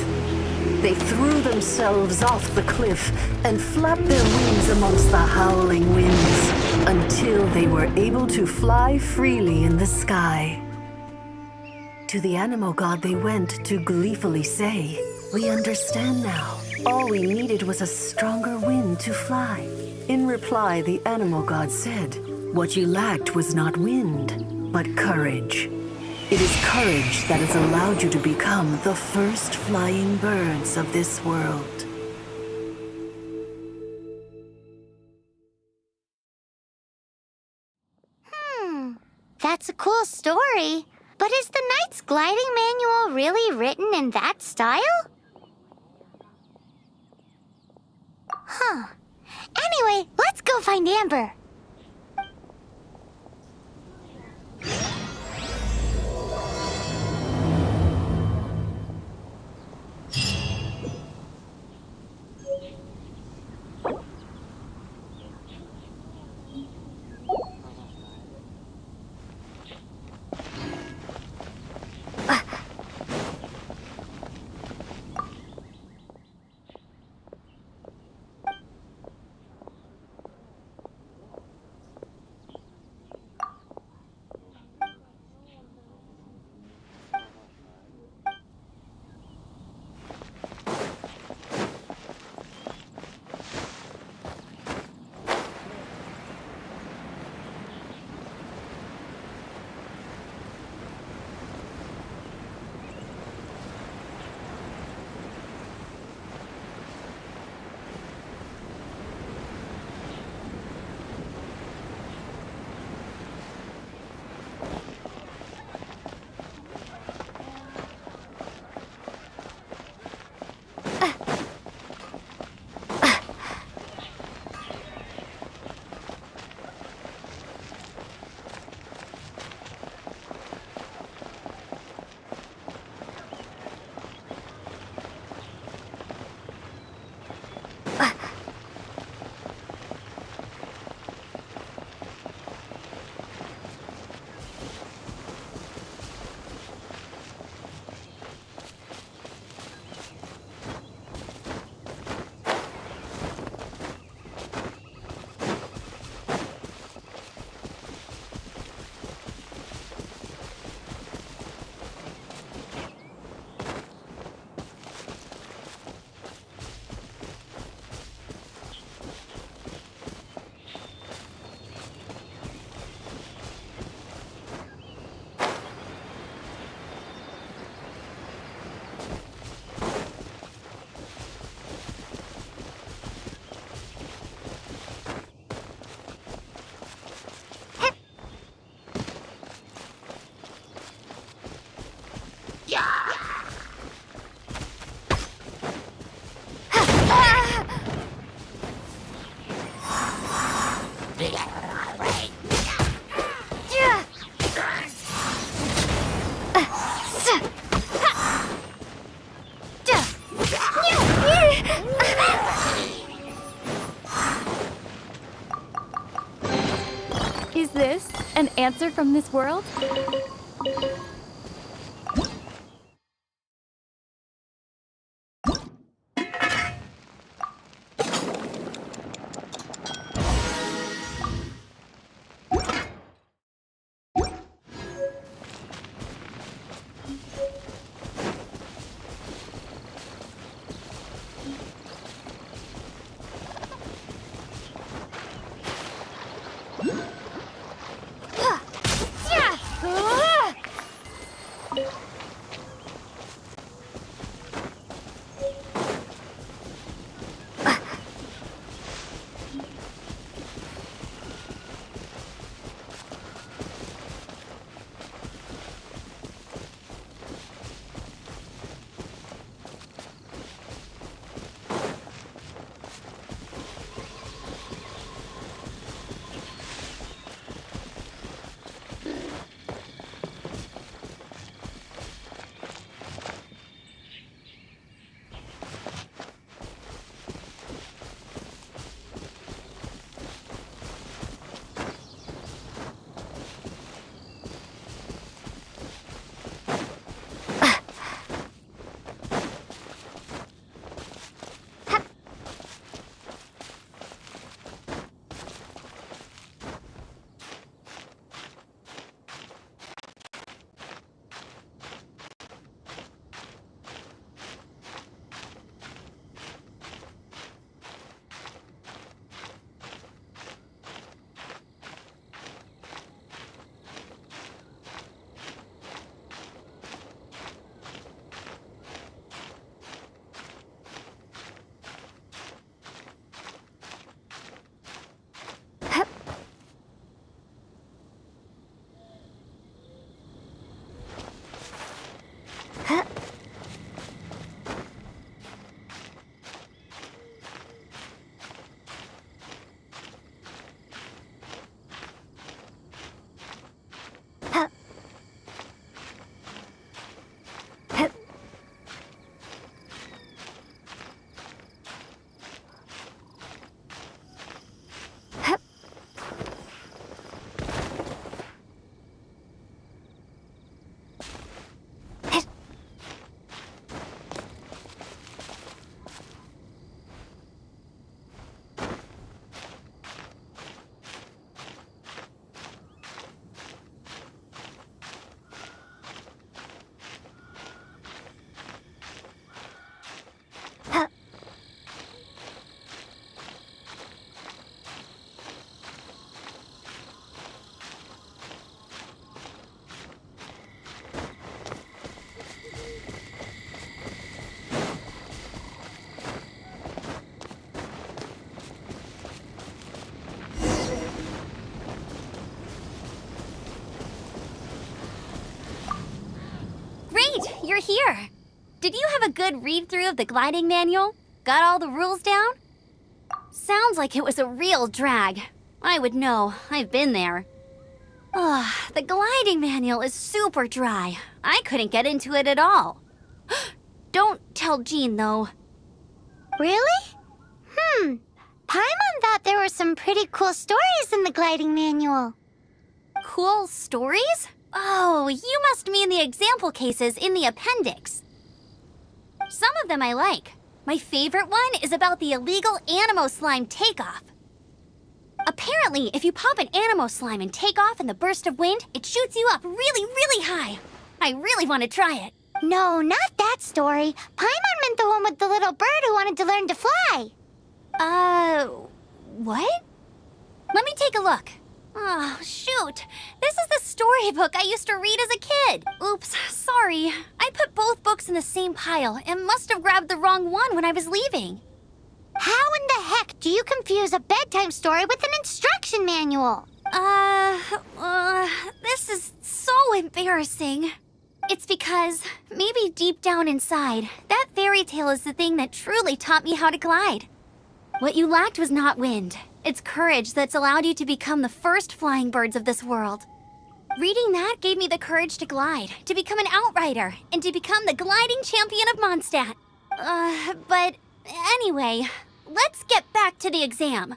S11: They threw themselves off the cliff and flapped their wings amongst the howling winds until they were able to fly freely in the sky. To the animal god they went to gleefully say, "We understand now. All we needed was a stronger wind to fly." In reply, the animal god said, "What you lacked was not wind, but courage. It is courage that has allowed you to become the first flying birds of this world."
S3: That's a cool story. But is the Knight's gliding manual really written in that style? Huh. Anyway, let's go find Amber.
S5: Is this an answer from this world?
S10: You're here. Did you have a good read-through of the gliding manual? Got all the rules down? Sounds like it was a real drag. I would know. I've been there. Ugh, the gliding manual is super dry. I couldn't get into it at all. Don't tell Jean, though.
S3: Really? Paimon thought there were some pretty cool stories in the gliding manual.
S10: Cool stories? Oh, you must mean the example cases in the appendix. Some of them I like. My favorite one is about the illegal Animo slime takeoff. Apparently, if you pop an Animo slime and take off in the burst of wind, it shoots you up really, really high. I really want to try it.
S3: No, not that story. Paimon meant the one with the little bird who wanted to learn to fly.
S10: What? Let me take a look. Oh, shoot. This is the storybook I used to read as a kid. Oops, sorry. I put both books in the same pile and must have grabbed the wrong one when I was leaving.
S3: How in the heck do you confuse a bedtime story with an instruction manual?
S10: This is so embarrassing. It's because, maybe deep down inside, that fairy tale is the thing that truly taught me how to glide. What you lacked was not wind. It's courage that's allowed you to become the first flying birds of this world. Reading that gave me the courage to glide, to become an outrider, and to become the gliding champion of Mondstadt. But anyway, let's get back to the exam.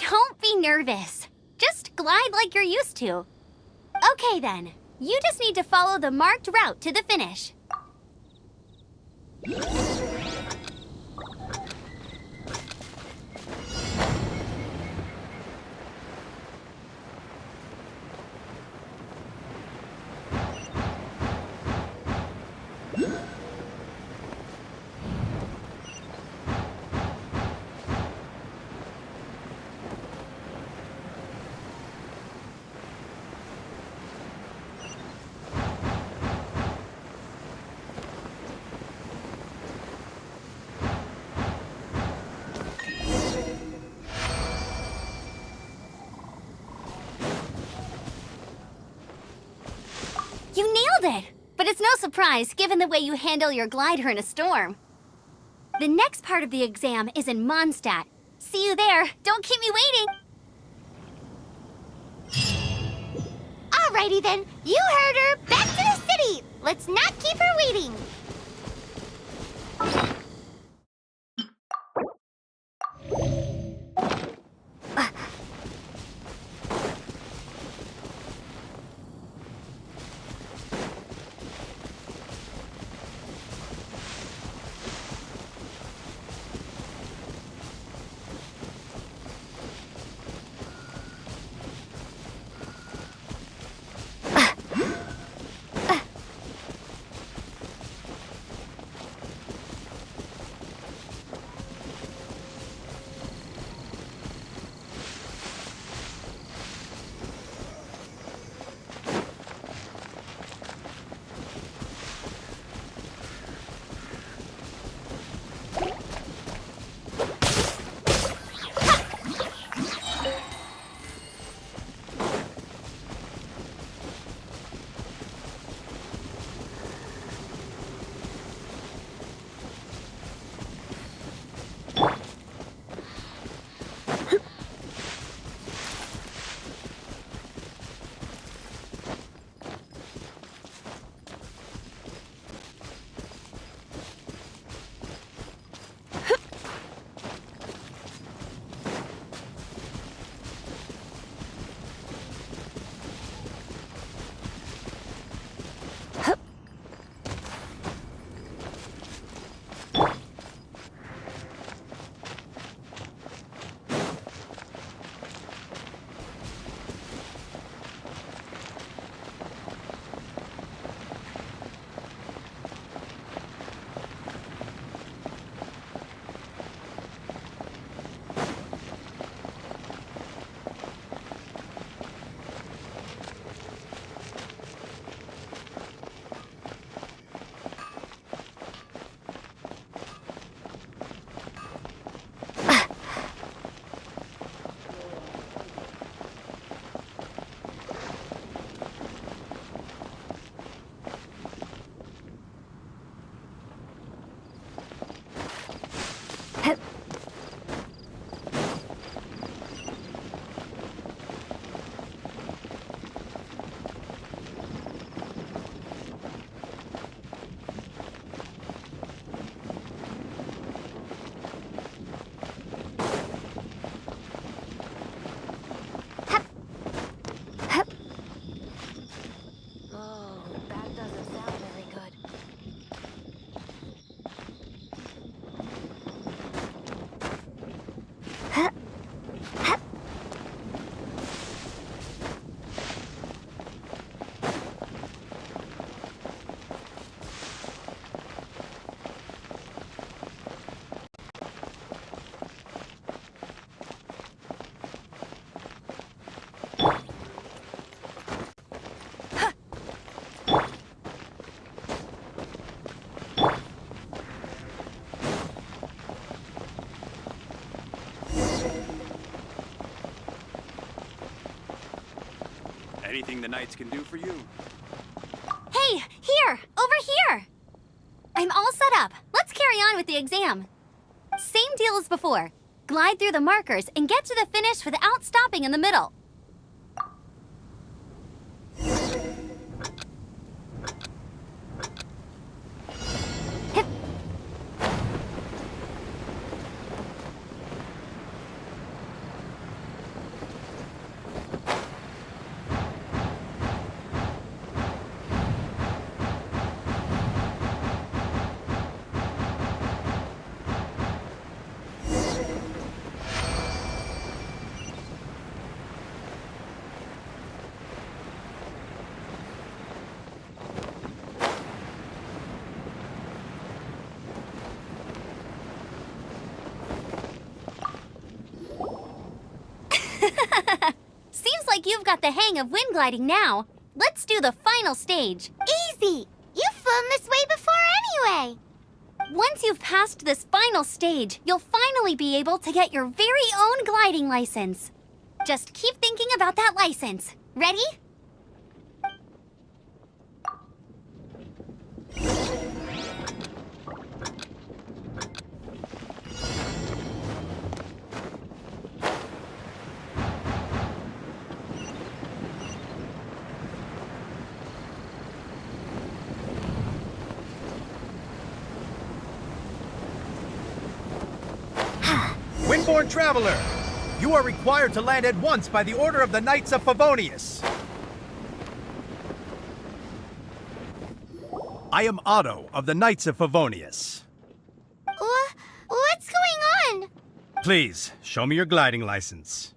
S10: Don't be nervous. Just glide like you're used to. Okay then, you just need to follow the marked route to the finish. You nailed it! But it's no surprise, given the way you handle your glider in a storm. The next part of the exam is in Mondstadt. See you there. Don't keep me waiting.
S3: Alrighty then, you heard her. Back to the city. Let's not keep her waiting.
S8: Anything the Knights can do for you?
S10: Hey, here! Over here! I'm all set up. Let's carry on with the exam. Same deal as before. Glide through the markers and get to the finish without stopping in the middle. Seems like you've got the hang of wind gliding now. Let's do the final stage.
S3: Easy! You've flown this way before anyway!
S10: Once you've passed this final stage, you'll finally be able to get your very own gliding license. Just keep thinking about that license. Ready?
S12: Windborne Traveler, you are required to land at once by the order of the Knights of Favonius. I am Otto of the Knights of Favonius.
S3: What's going on?
S12: Please, show me your gliding license.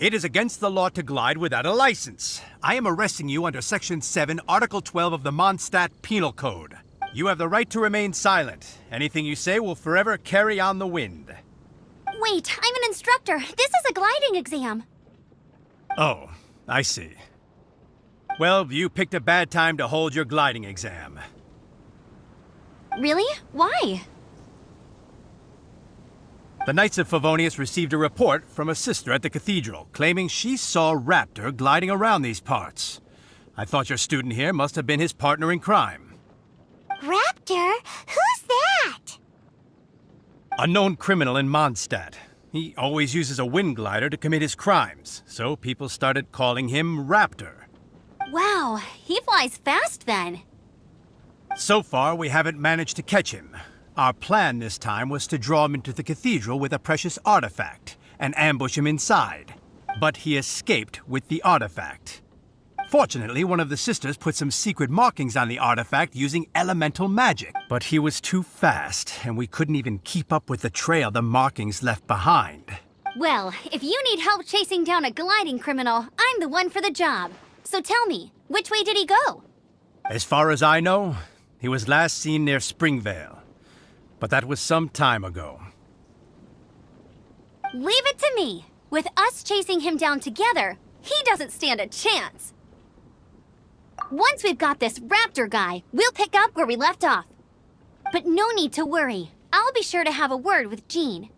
S12: It is against the law to glide without a license. I am arresting you under Section 7, Article 12 of the Mondstadt Penal Code. You have the right to remain silent. Anything you say will forever carry on the wind.
S10: Wait, I'm an instructor. This is a gliding exam.
S12: Oh, I see. Well, you picked a bad time to hold your gliding exam.
S10: Really? Why?
S12: The Knights of Favonius received a report from a sister at the cathedral claiming she saw Raptor gliding around these parts. I thought your student here must have been his partner in crime.
S3: Raptor? Who's that?
S12: A known criminal in Mondstadt. He always uses a wind glider to commit his crimes, so people started calling him Raptor.
S10: Wow, he flies fast then.
S12: So far, we haven't managed to catch him. Our plan this time was to draw him into the cathedral with a precious artifact and ambush him inside. But he escaped with the artifact. Fortunately, one of the sisters put some secret markings on the artifact using elemental magic. But he was too fast, and we couldn't even keep up with the trail the markings left behind.
S10: Well, if you need help chasing down a gliding criminal, I'm the one for the job. So tell me, which way did he go?
S12: As far as I know, he was last seen near Springvale. But that was some time ago.
S10: Leave it to me. With us chasing him down together, he doesn't stand a chance. Once we've got this Raptor guy, we'll pick up where we left off. But no need to worry. I'll be sure to have a word with Jean.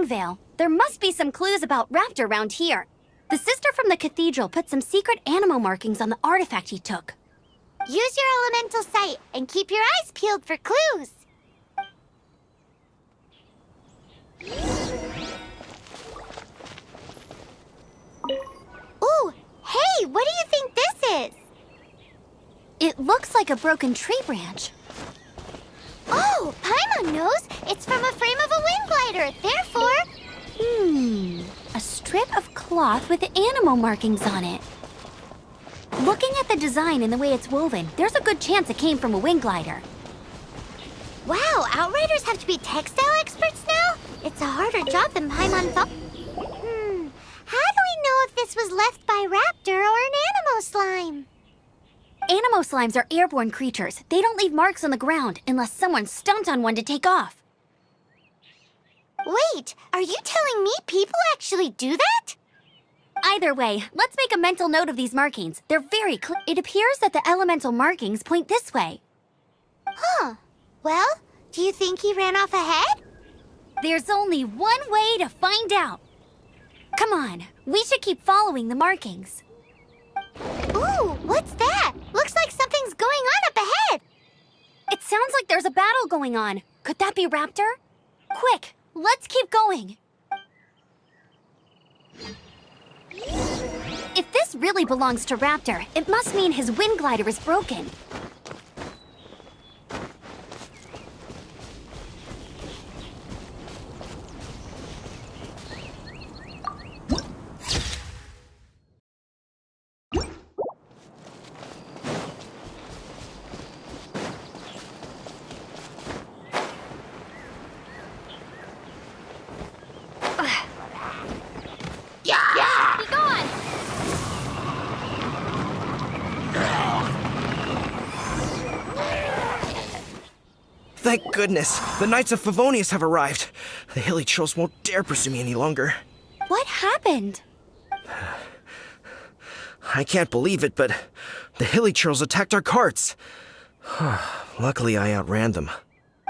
S10: Vale. There must be some clues about Raptor around here. The sister from the cathedral put some secret animal markings on the artifact he took.
S3: Use your elemental sight and keep your eyes peeled for clues. Ooh, hey, what do you think this is?
S10: It looks like a broken tree branch.
S3: Oh, Paimon knows. It's from a frame of a wind glider. Therefore...
S10: A strip of cloth with animal markings on it. Looking at the design and the way it's woven, there's a good chance it came from a wind glider.
S3: Wow, Outriders have to be textile experts now? It's a harder job than Paimon thought. How do we know if this was left by Raptor or an Animo slime?
S10: Animo slimes are airborne creatures. They don't leave marks on the ground unless someone stomped on one to take off.
S3: Wait, are you telling me people actually do that?
S10: Either way, let's make a mental note of these markings. They're very clear. It appears that the elemental markings point this way.
S3: Huh. Well, do you think he ran off ahead?
S10: There's only one way to find out. Come on, we should keep following the markings.
S3: Ooh, what's that? Looks like something's going on up ahead.
S10: It sounds like there's a battle going on. Could that be Raptor? Quick, let's keep going. If this really belongs to Raptor, it must mean his wind glider is broken. Be gone!
S13: Thank goodness, the Knights of Favonius have arrived. The hilly trolls won't dare pursue me any longer.
S10: What happened?
S13: I can't believe it, but the hilly trolls attacked our carts. Luckily, I outran them.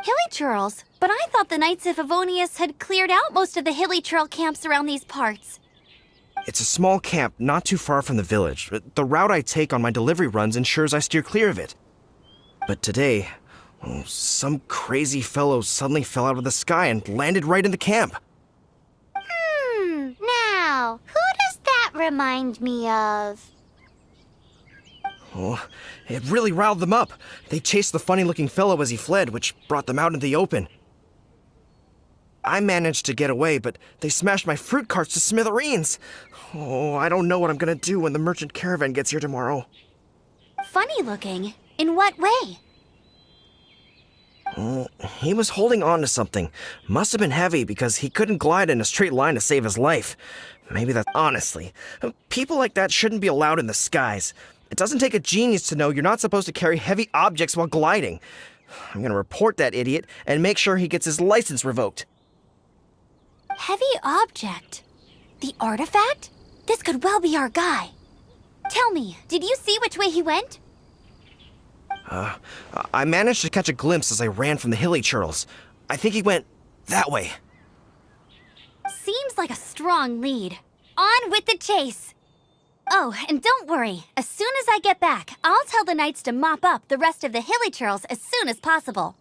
S10: Hilly churls? But I thought the Knights of Favonius had cleared out most of the hilly churl camps around these parts.
S13: It's a small camp not too far from the village. The route I take on my delivery runs ensures I steer clear of it. But today, some crazy fellow suddenly fell out of the sky and landed right in the camp.
S3: Now, who does that remind me of?
S13: Oh, it really riled them up. They chased the funny-looking fellow as he fled, which brought them out into the open. I managed to get away, but they smashed my fruit carts to smithereens. Oh, I don't know what I'm gonna do when the merchant caravan gets here tomorrow.
S10: Funny looking? In what way?
S13: He was holding on to something. Must have been heavy because he couldn't glide in a straight line to save his life. Maybe that's... Honestly, people like that shouldn't be allowed in the skies. It doesn't take a genius to know you're not supposed to carry heavy objects while gliding. I'm gonna report that idiot and make sure he gets his license revoked.
S10: Heavy object? The artifact? This could well be our guy. Tell me, did you see which way he went?
S13: I managed to catch a glimpse as I ran from the hilly churls. I think he went that way.
S10: Seems like a strong lead. On with the chase! Oh, and don't worry. As soon as I get back, I'll tell the knights to mop up the rest of the hilly churls as soon as possible.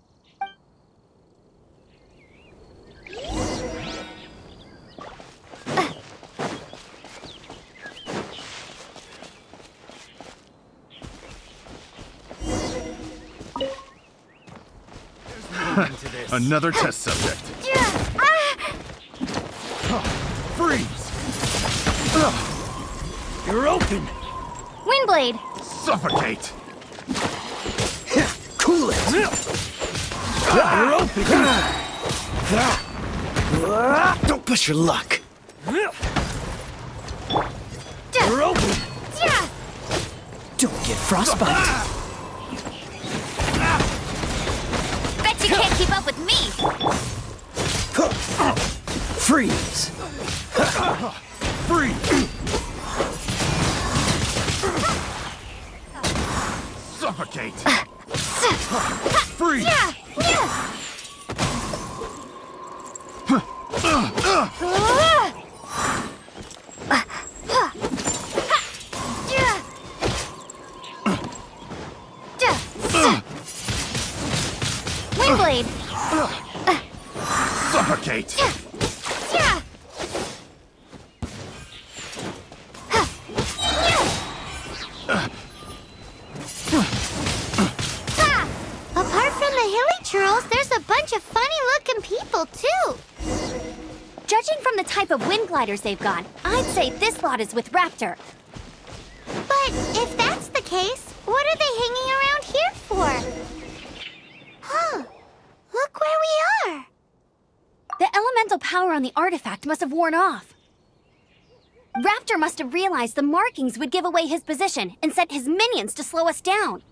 S14: Another test subject. Freeze! You're open!
S10: Windblade!
S14: Suffocate!
S13: Cool it!
S14: You're open!
S13: Don't push your luck!
S14: You're open!
S4: Don't get frostbite!
S10: Bet you can't keep up with me!
S4: Freeze!
S14: Freeze! Suffocate! Freeze!
S10: the type of wind gliders they've got, I'd say this lot is with Raptor.
S3: But if that's the case, what are they hanging around here for? Huh. Look where we are.
S10: The elemental power on the artifact must have worn off. Raptor must have realized the markings would give away his position and sent his minions to slow us down.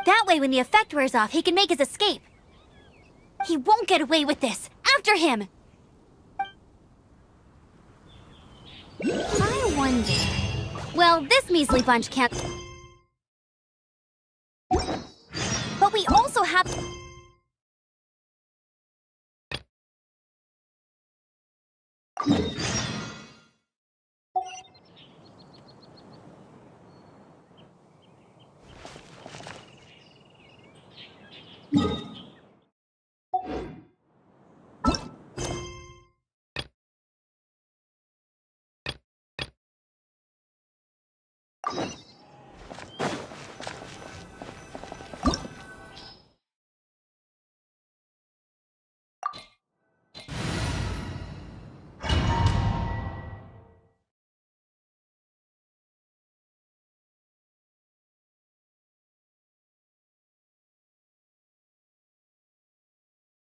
S10: That way, when the effect wears off, he can make his escape. He won't get away with this. After him! I wonder... Well, this measly bunch can't... But we also have...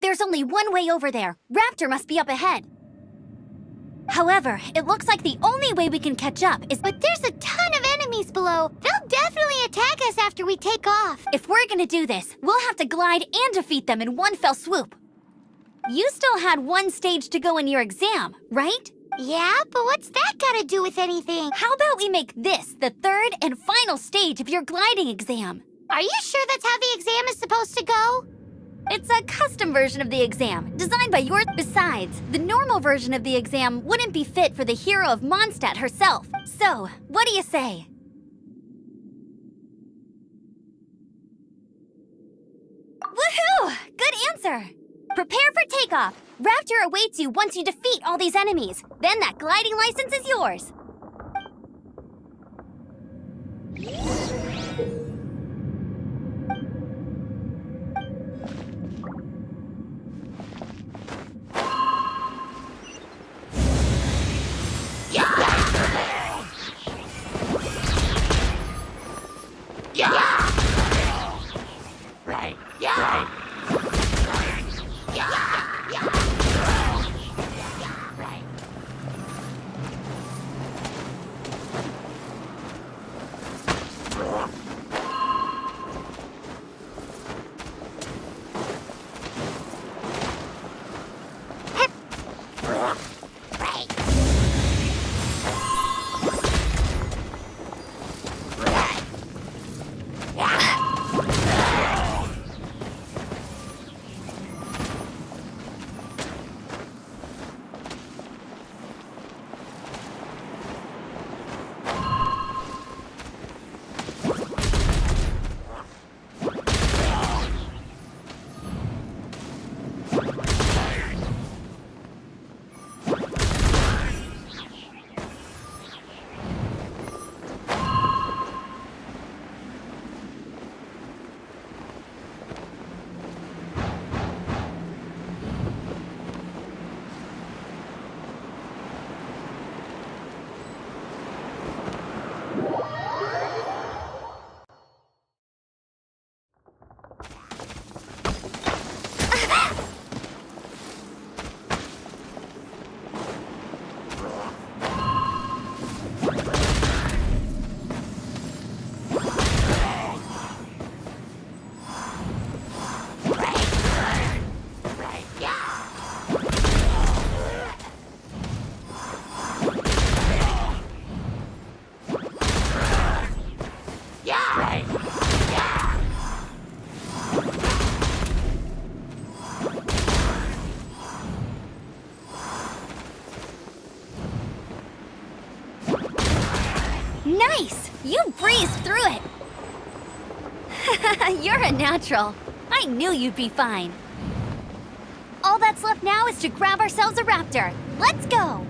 S10: There's only one way over there. Raptor must be up ahead. However, it looks like the only way we can catch up is...
S3: But there's a ton of enemies below. They'll definitely attack us after we take off.
S10: If we're gonna do this, we'll have to glide and defeat them in one fell swoop. You still had one stage to go in your exam, right?
S3: Yeah, but what's that got to do with anything?
S10: How about we make this the third and final stage of your gliding exam?
S3: Are you sure that's how the exam is supposed to go?
S10: It's a custom version of the exam, designed by yours. Besides, the normal version of the exam wouldn't be fit for the hero of Mondstadt herself. So, what do you say? Woohoo! Good answer! Prepare for takeoff. Raptor awaits you once you defeat all these enemies. Then that gliding license is yours. Nice! You breezed through it! You're a natural. I knew you'd be fine. All that's left now is to grab ourselves a raptor. Let's go!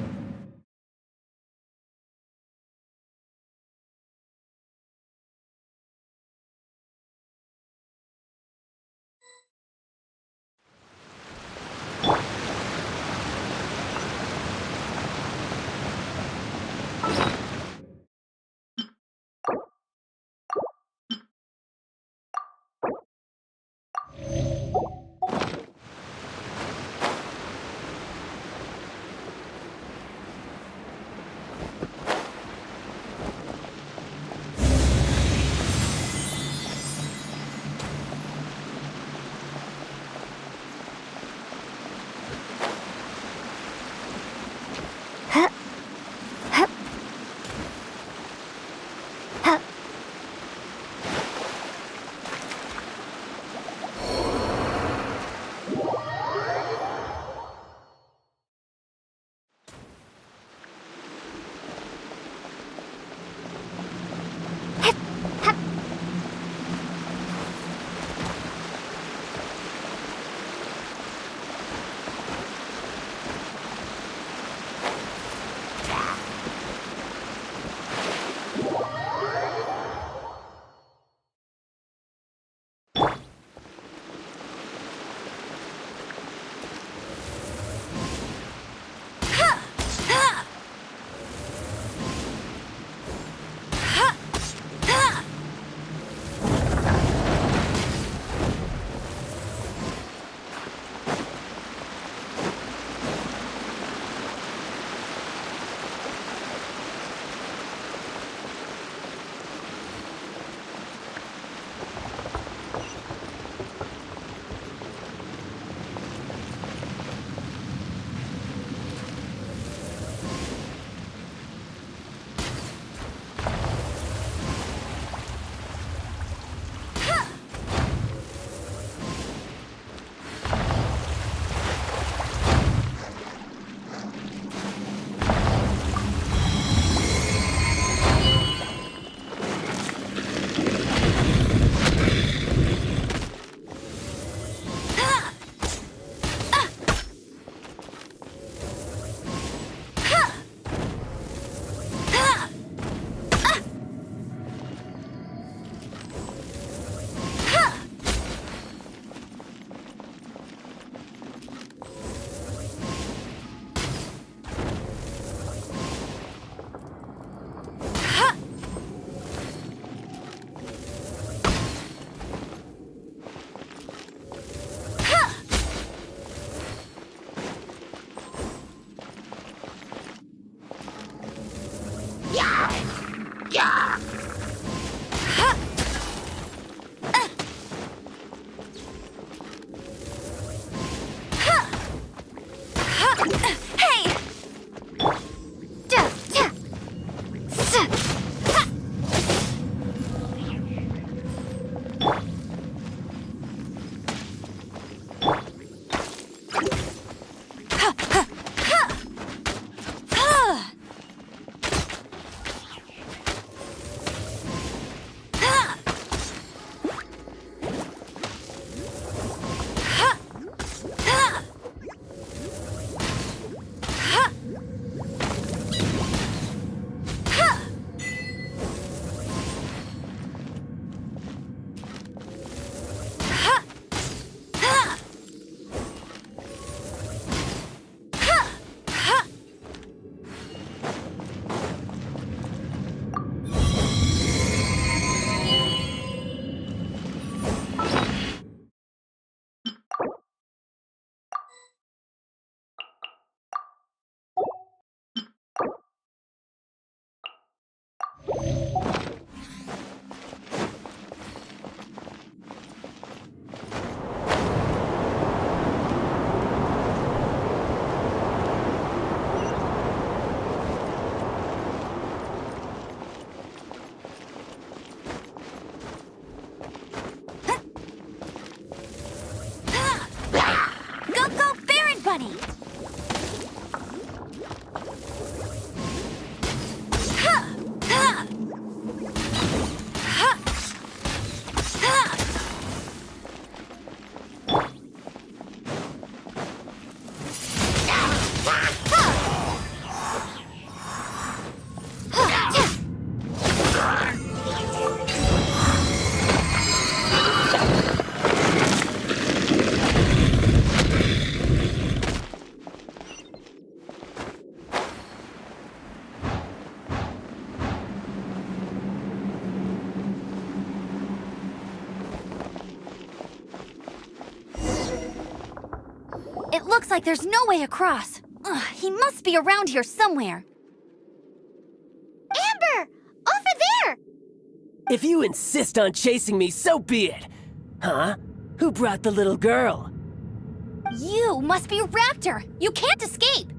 S10: Hey! It looks like there's no way across. Ugh, he must be around here somewhere.
S3: Amber! Over there!
S15: If you insist on chasing me, so be it. Huh? Who brought the little girl?
S10: You must be Raptor! You can't escape!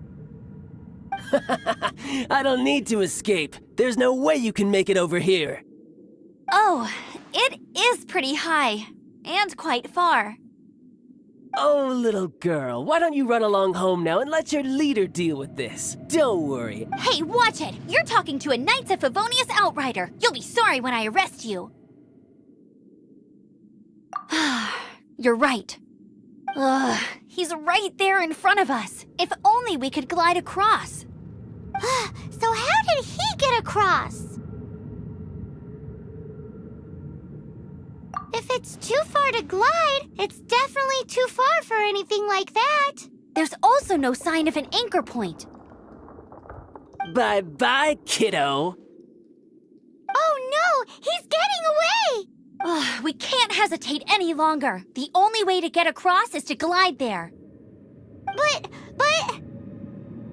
S15: I don't need to escape. There's no way you can make it over here.
S10: Oh, it is pretty high. And quite far.
S15: Oh, little girl, why don't you run along home now and let your leader deal with this? Don't worry.
S10: Hey, watch it! You're talking to a Knights of Favonius outrider. You'll be sorry when I arrest you. You're right. Ugh, he's right there in front of us. If only we could glide across.
S3: So how did he get across? If it's too far to glide, it's definitely too far for anything like that.
S10: There's also no sign of an anchor point.
S15: Bye-bye, kiddo.
S3: Oh no! He's getting away!
S10: Ugh, we can't hesitate any longer. The only way to get across is to glide there.
S3: But...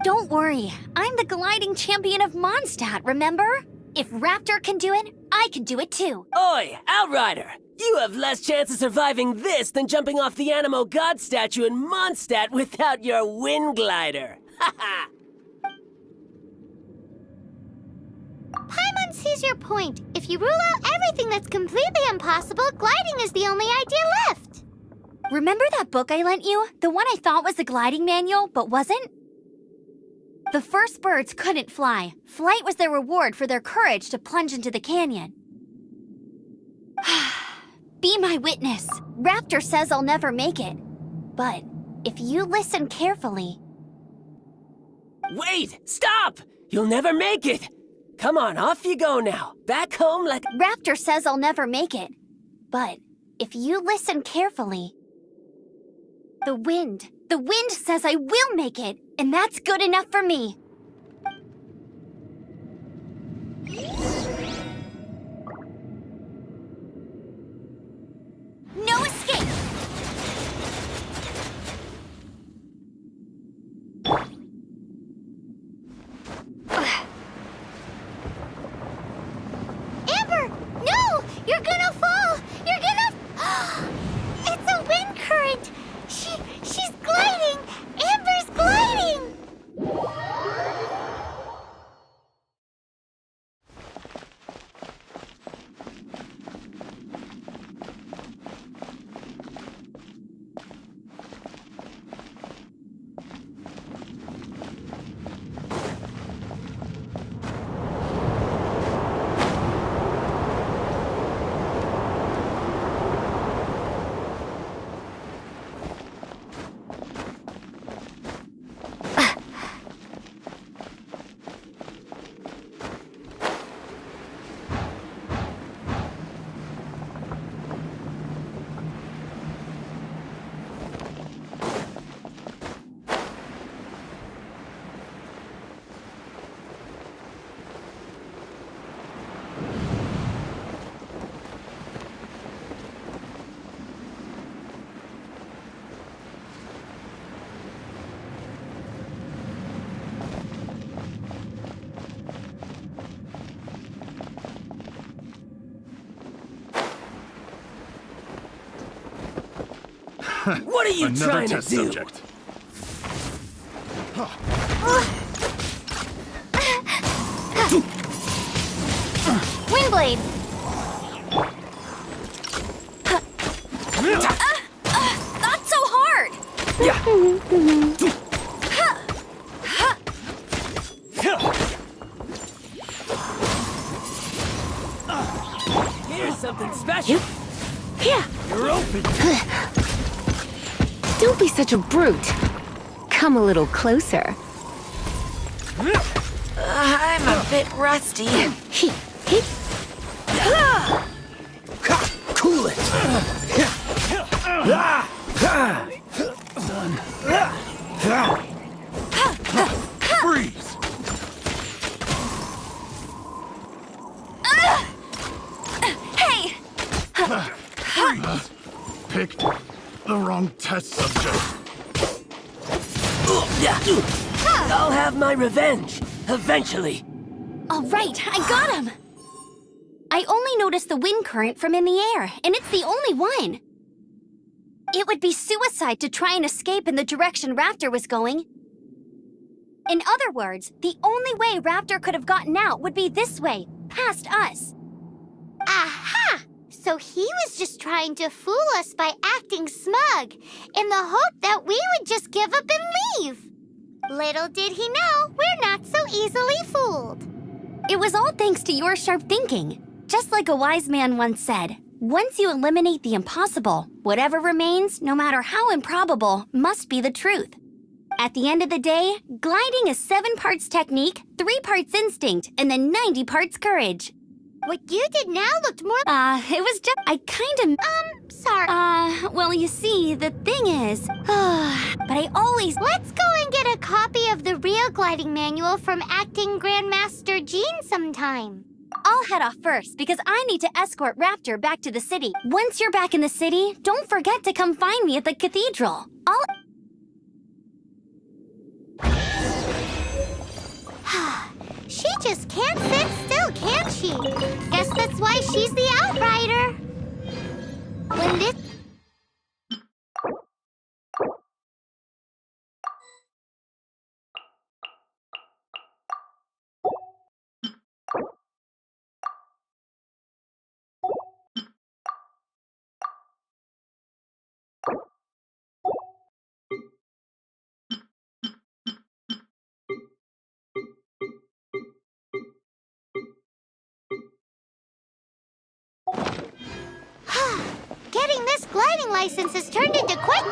S10: Don't worry. I'm the gliding champion of Mondstadt, remember? If Raptor can do it, I can do it too.
S15: Oi, Outrider! You have less chance of surviving this than jumping off the Animo God statue in Mondstadt without your wind glider. Ha ha!
S3: Paimon sees your point. If you rule out everything that's completely impossible, gliding is the only idea left.
S10: Remember that book I lent you? The one I thought was a gliding manual, but wasn't? The first birds couldn't fly. Flight was their reward for their courage to plunge into the canyon. Be my witness. Raptor says I'll never make it. But if you listen carefully...
S15: Wait! Stop! You'll never make it! Come on, off you go now. Back home like...
S10: Raptor says I'll never make it. But if you listen carefully... The wind says I will make it, and that's good enough for me. No escape!
S3: Amber! No! You're gonna fall! You're gonna... It's a wind current! She's gliding! Amber's gliding!
S15: What are you
S14: Another
S15: trying to
S14: test
S15: do?
S14: subject.
S10: Windblade! Not so hard!
S15: Here's something special.
S11: Here.
S15: You're open.
S11: Don't be such a brute. Come a little closer.
S7: I'm a bit rusty.
S15: Cool it.
S14: Freeze!
S10: Hey!
S14: Freeze! Picked the wrong test subject.
S15: I'll have my revenge. Eventually.
S10: All right, I got him! I only noticed the wind current from in the air, and it's the only one. It would be suicide to try and escape in the direction Raptor was going. In other words, the only way Raptor could have gotten out would be this way, past us.
S3: Aha! So he was just trying to fool us by acting smug, in the hope that we would just give up and leave. Little did he know, we're not so easily fooled.
S10: It was all thanks to your sharp thinking. Just like a wise man once said, once you eliminate the impossible, whatever remains, no matter how improbable, must be the truth. At the end of the day, gliding is 7 parts technique, 3 parts instinct, and then 90 parts courage.
S3: What you did now looked more...
S10: It was just... I kind of...
S3: sorry.
S10: Well, you see, the thing is... but I always...
S3: Let's go and get a copy of the real gliding manual from Acting Grandmaster Jean sometime.
S10: I'll head off first, because I need to escort Raptor back to the city. Once you're back in the city, don't forget to come find me at the cathedral.
S3: She just can't sit still, can she? Guess that's why she's the Outrider. When this... Getting this gliding license has turned into quite...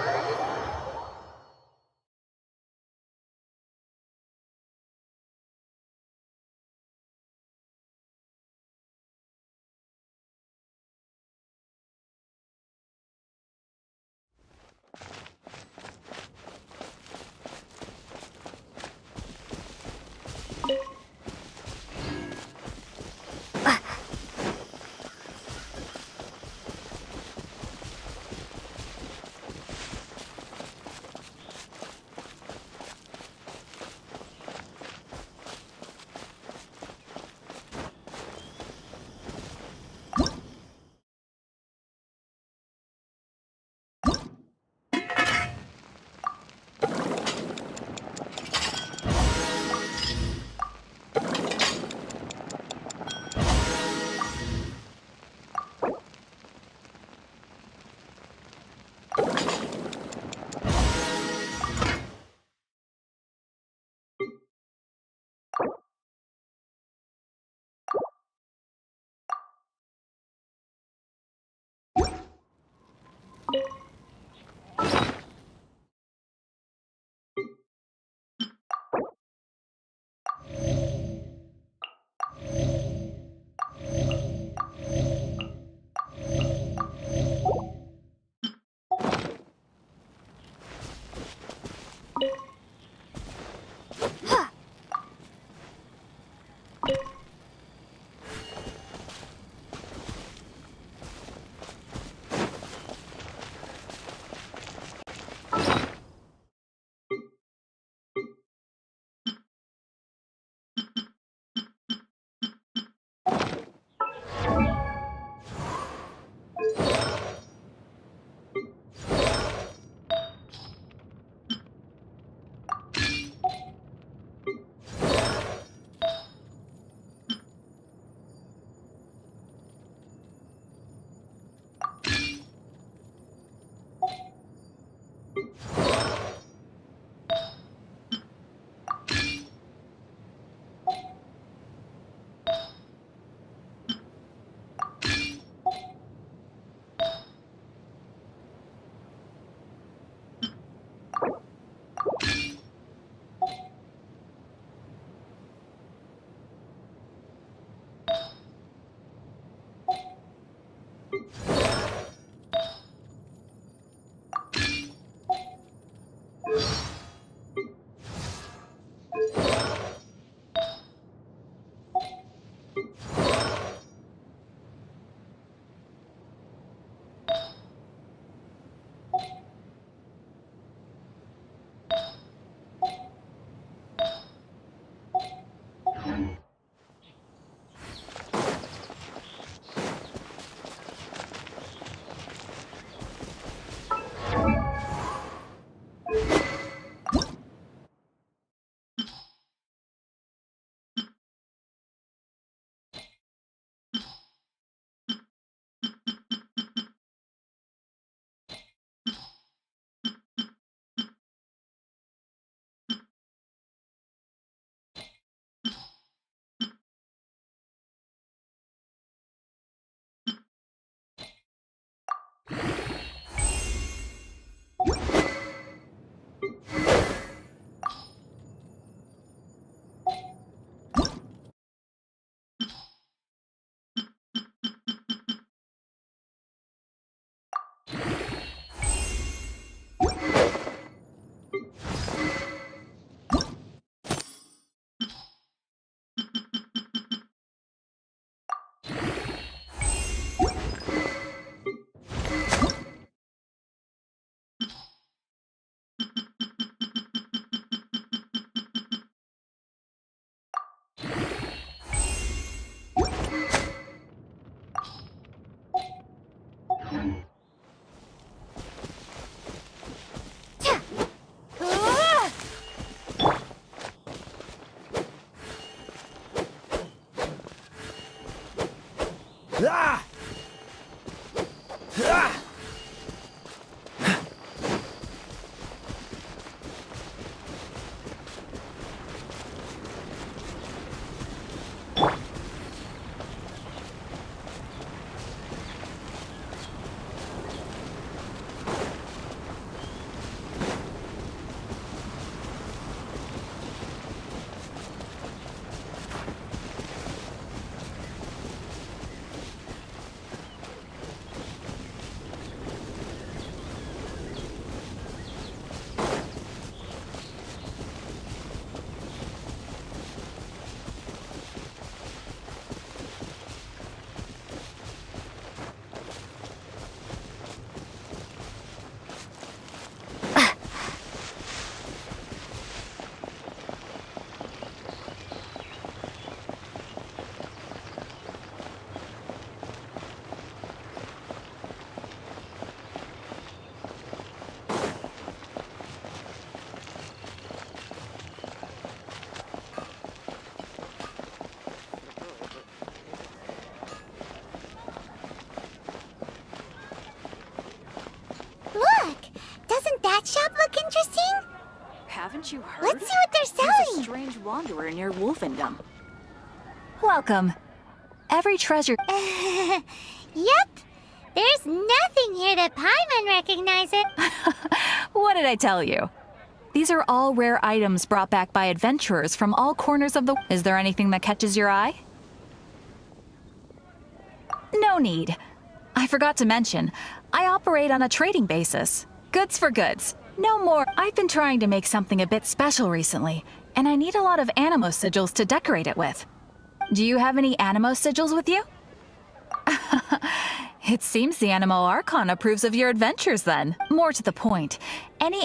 S13: Ah! Ah!
S3: Look! Doesn't that shop look interesting?
S16: Haven't you heard?
S3: Let's see what they're
S16: There's a
S3: selling!
S16: strange wanderer near Wolfendom.
S5: Welcome. Every treasure.
S3: Yep! There's nothing here that Paimon recognizes.
S5: What did I tell you? These are all rare items brought back by adventurers from all corners of the... Is there anything that catches your eye? No need. I forgot to mention, I operate on a trading basis. Goods for goods. No more. I've been trying to make something a bit special recently, and I need a lot of animo sigils to decorate it with. Do you have any animo sigils with you? It seems the Animo Archon approves of your adventures then. More to the point, any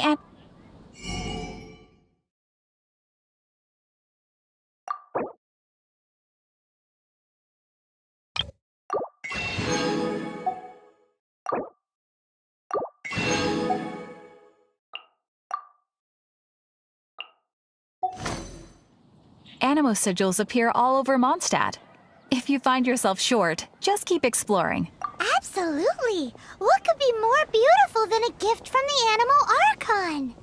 S5: Animo sigils appear all over Mondstadt. If you find yourself short, just keep exploring.
S3: Absolutely! What could be more beautiful than a gift from the Animo Archon?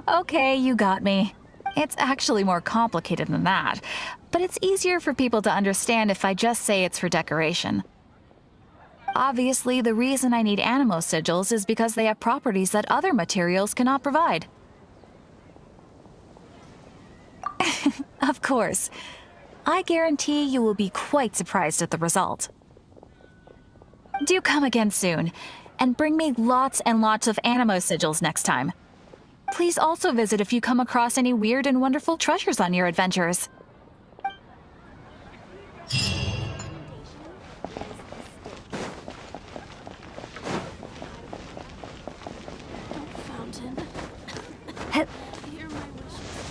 S5: Okay, you got me. It's actually more complicated than that, but it's easier for people to understand if I just say it's for decoration. Obviously, the reason I need animo sigils is because they have properties that other materials cannot provide. Of course. I guarantee you will be quite surprised at the result. Do come again soon, and bring me lots and lots of animo sigils next time. Please also visit if you come across any weird and wonderful treasures on your adventures.
S16: Fountain. Hear my wishes.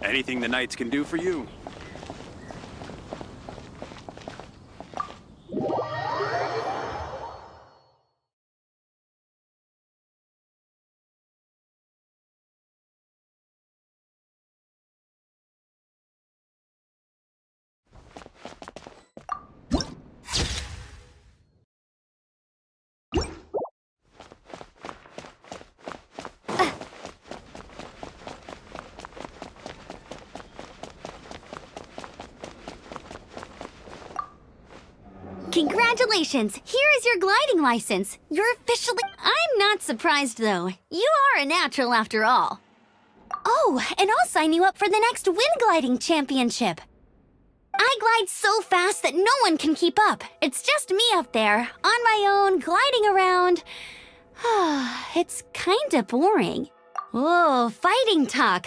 S17: Anything the knights can do for you.
S10: Congratulations! Here is your gliding license. You're officially... I'm not surprised, though. You are a natural after all. Oh, and I'll sign you up for the next wind gliding championship. I glide so fast that no one can keep up. It's just me up there, on my own, gliding around. It's kinda boring. Whoa, fighting talk.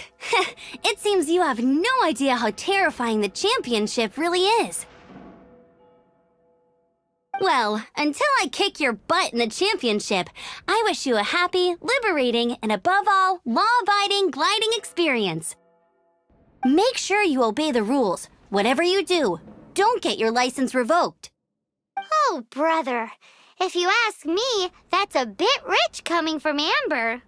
S10: It seems you have no idea how terrifying the championship really is. Well, until I kick your butt in the championship, I wish you a happy, liberating, and above all, law-abiding gliding experience. Make sure you obey the rules. Whatever you do, don't get your license revoked.
S3: Oh, brother. If you ask me, that's a bit rich coming from Amber.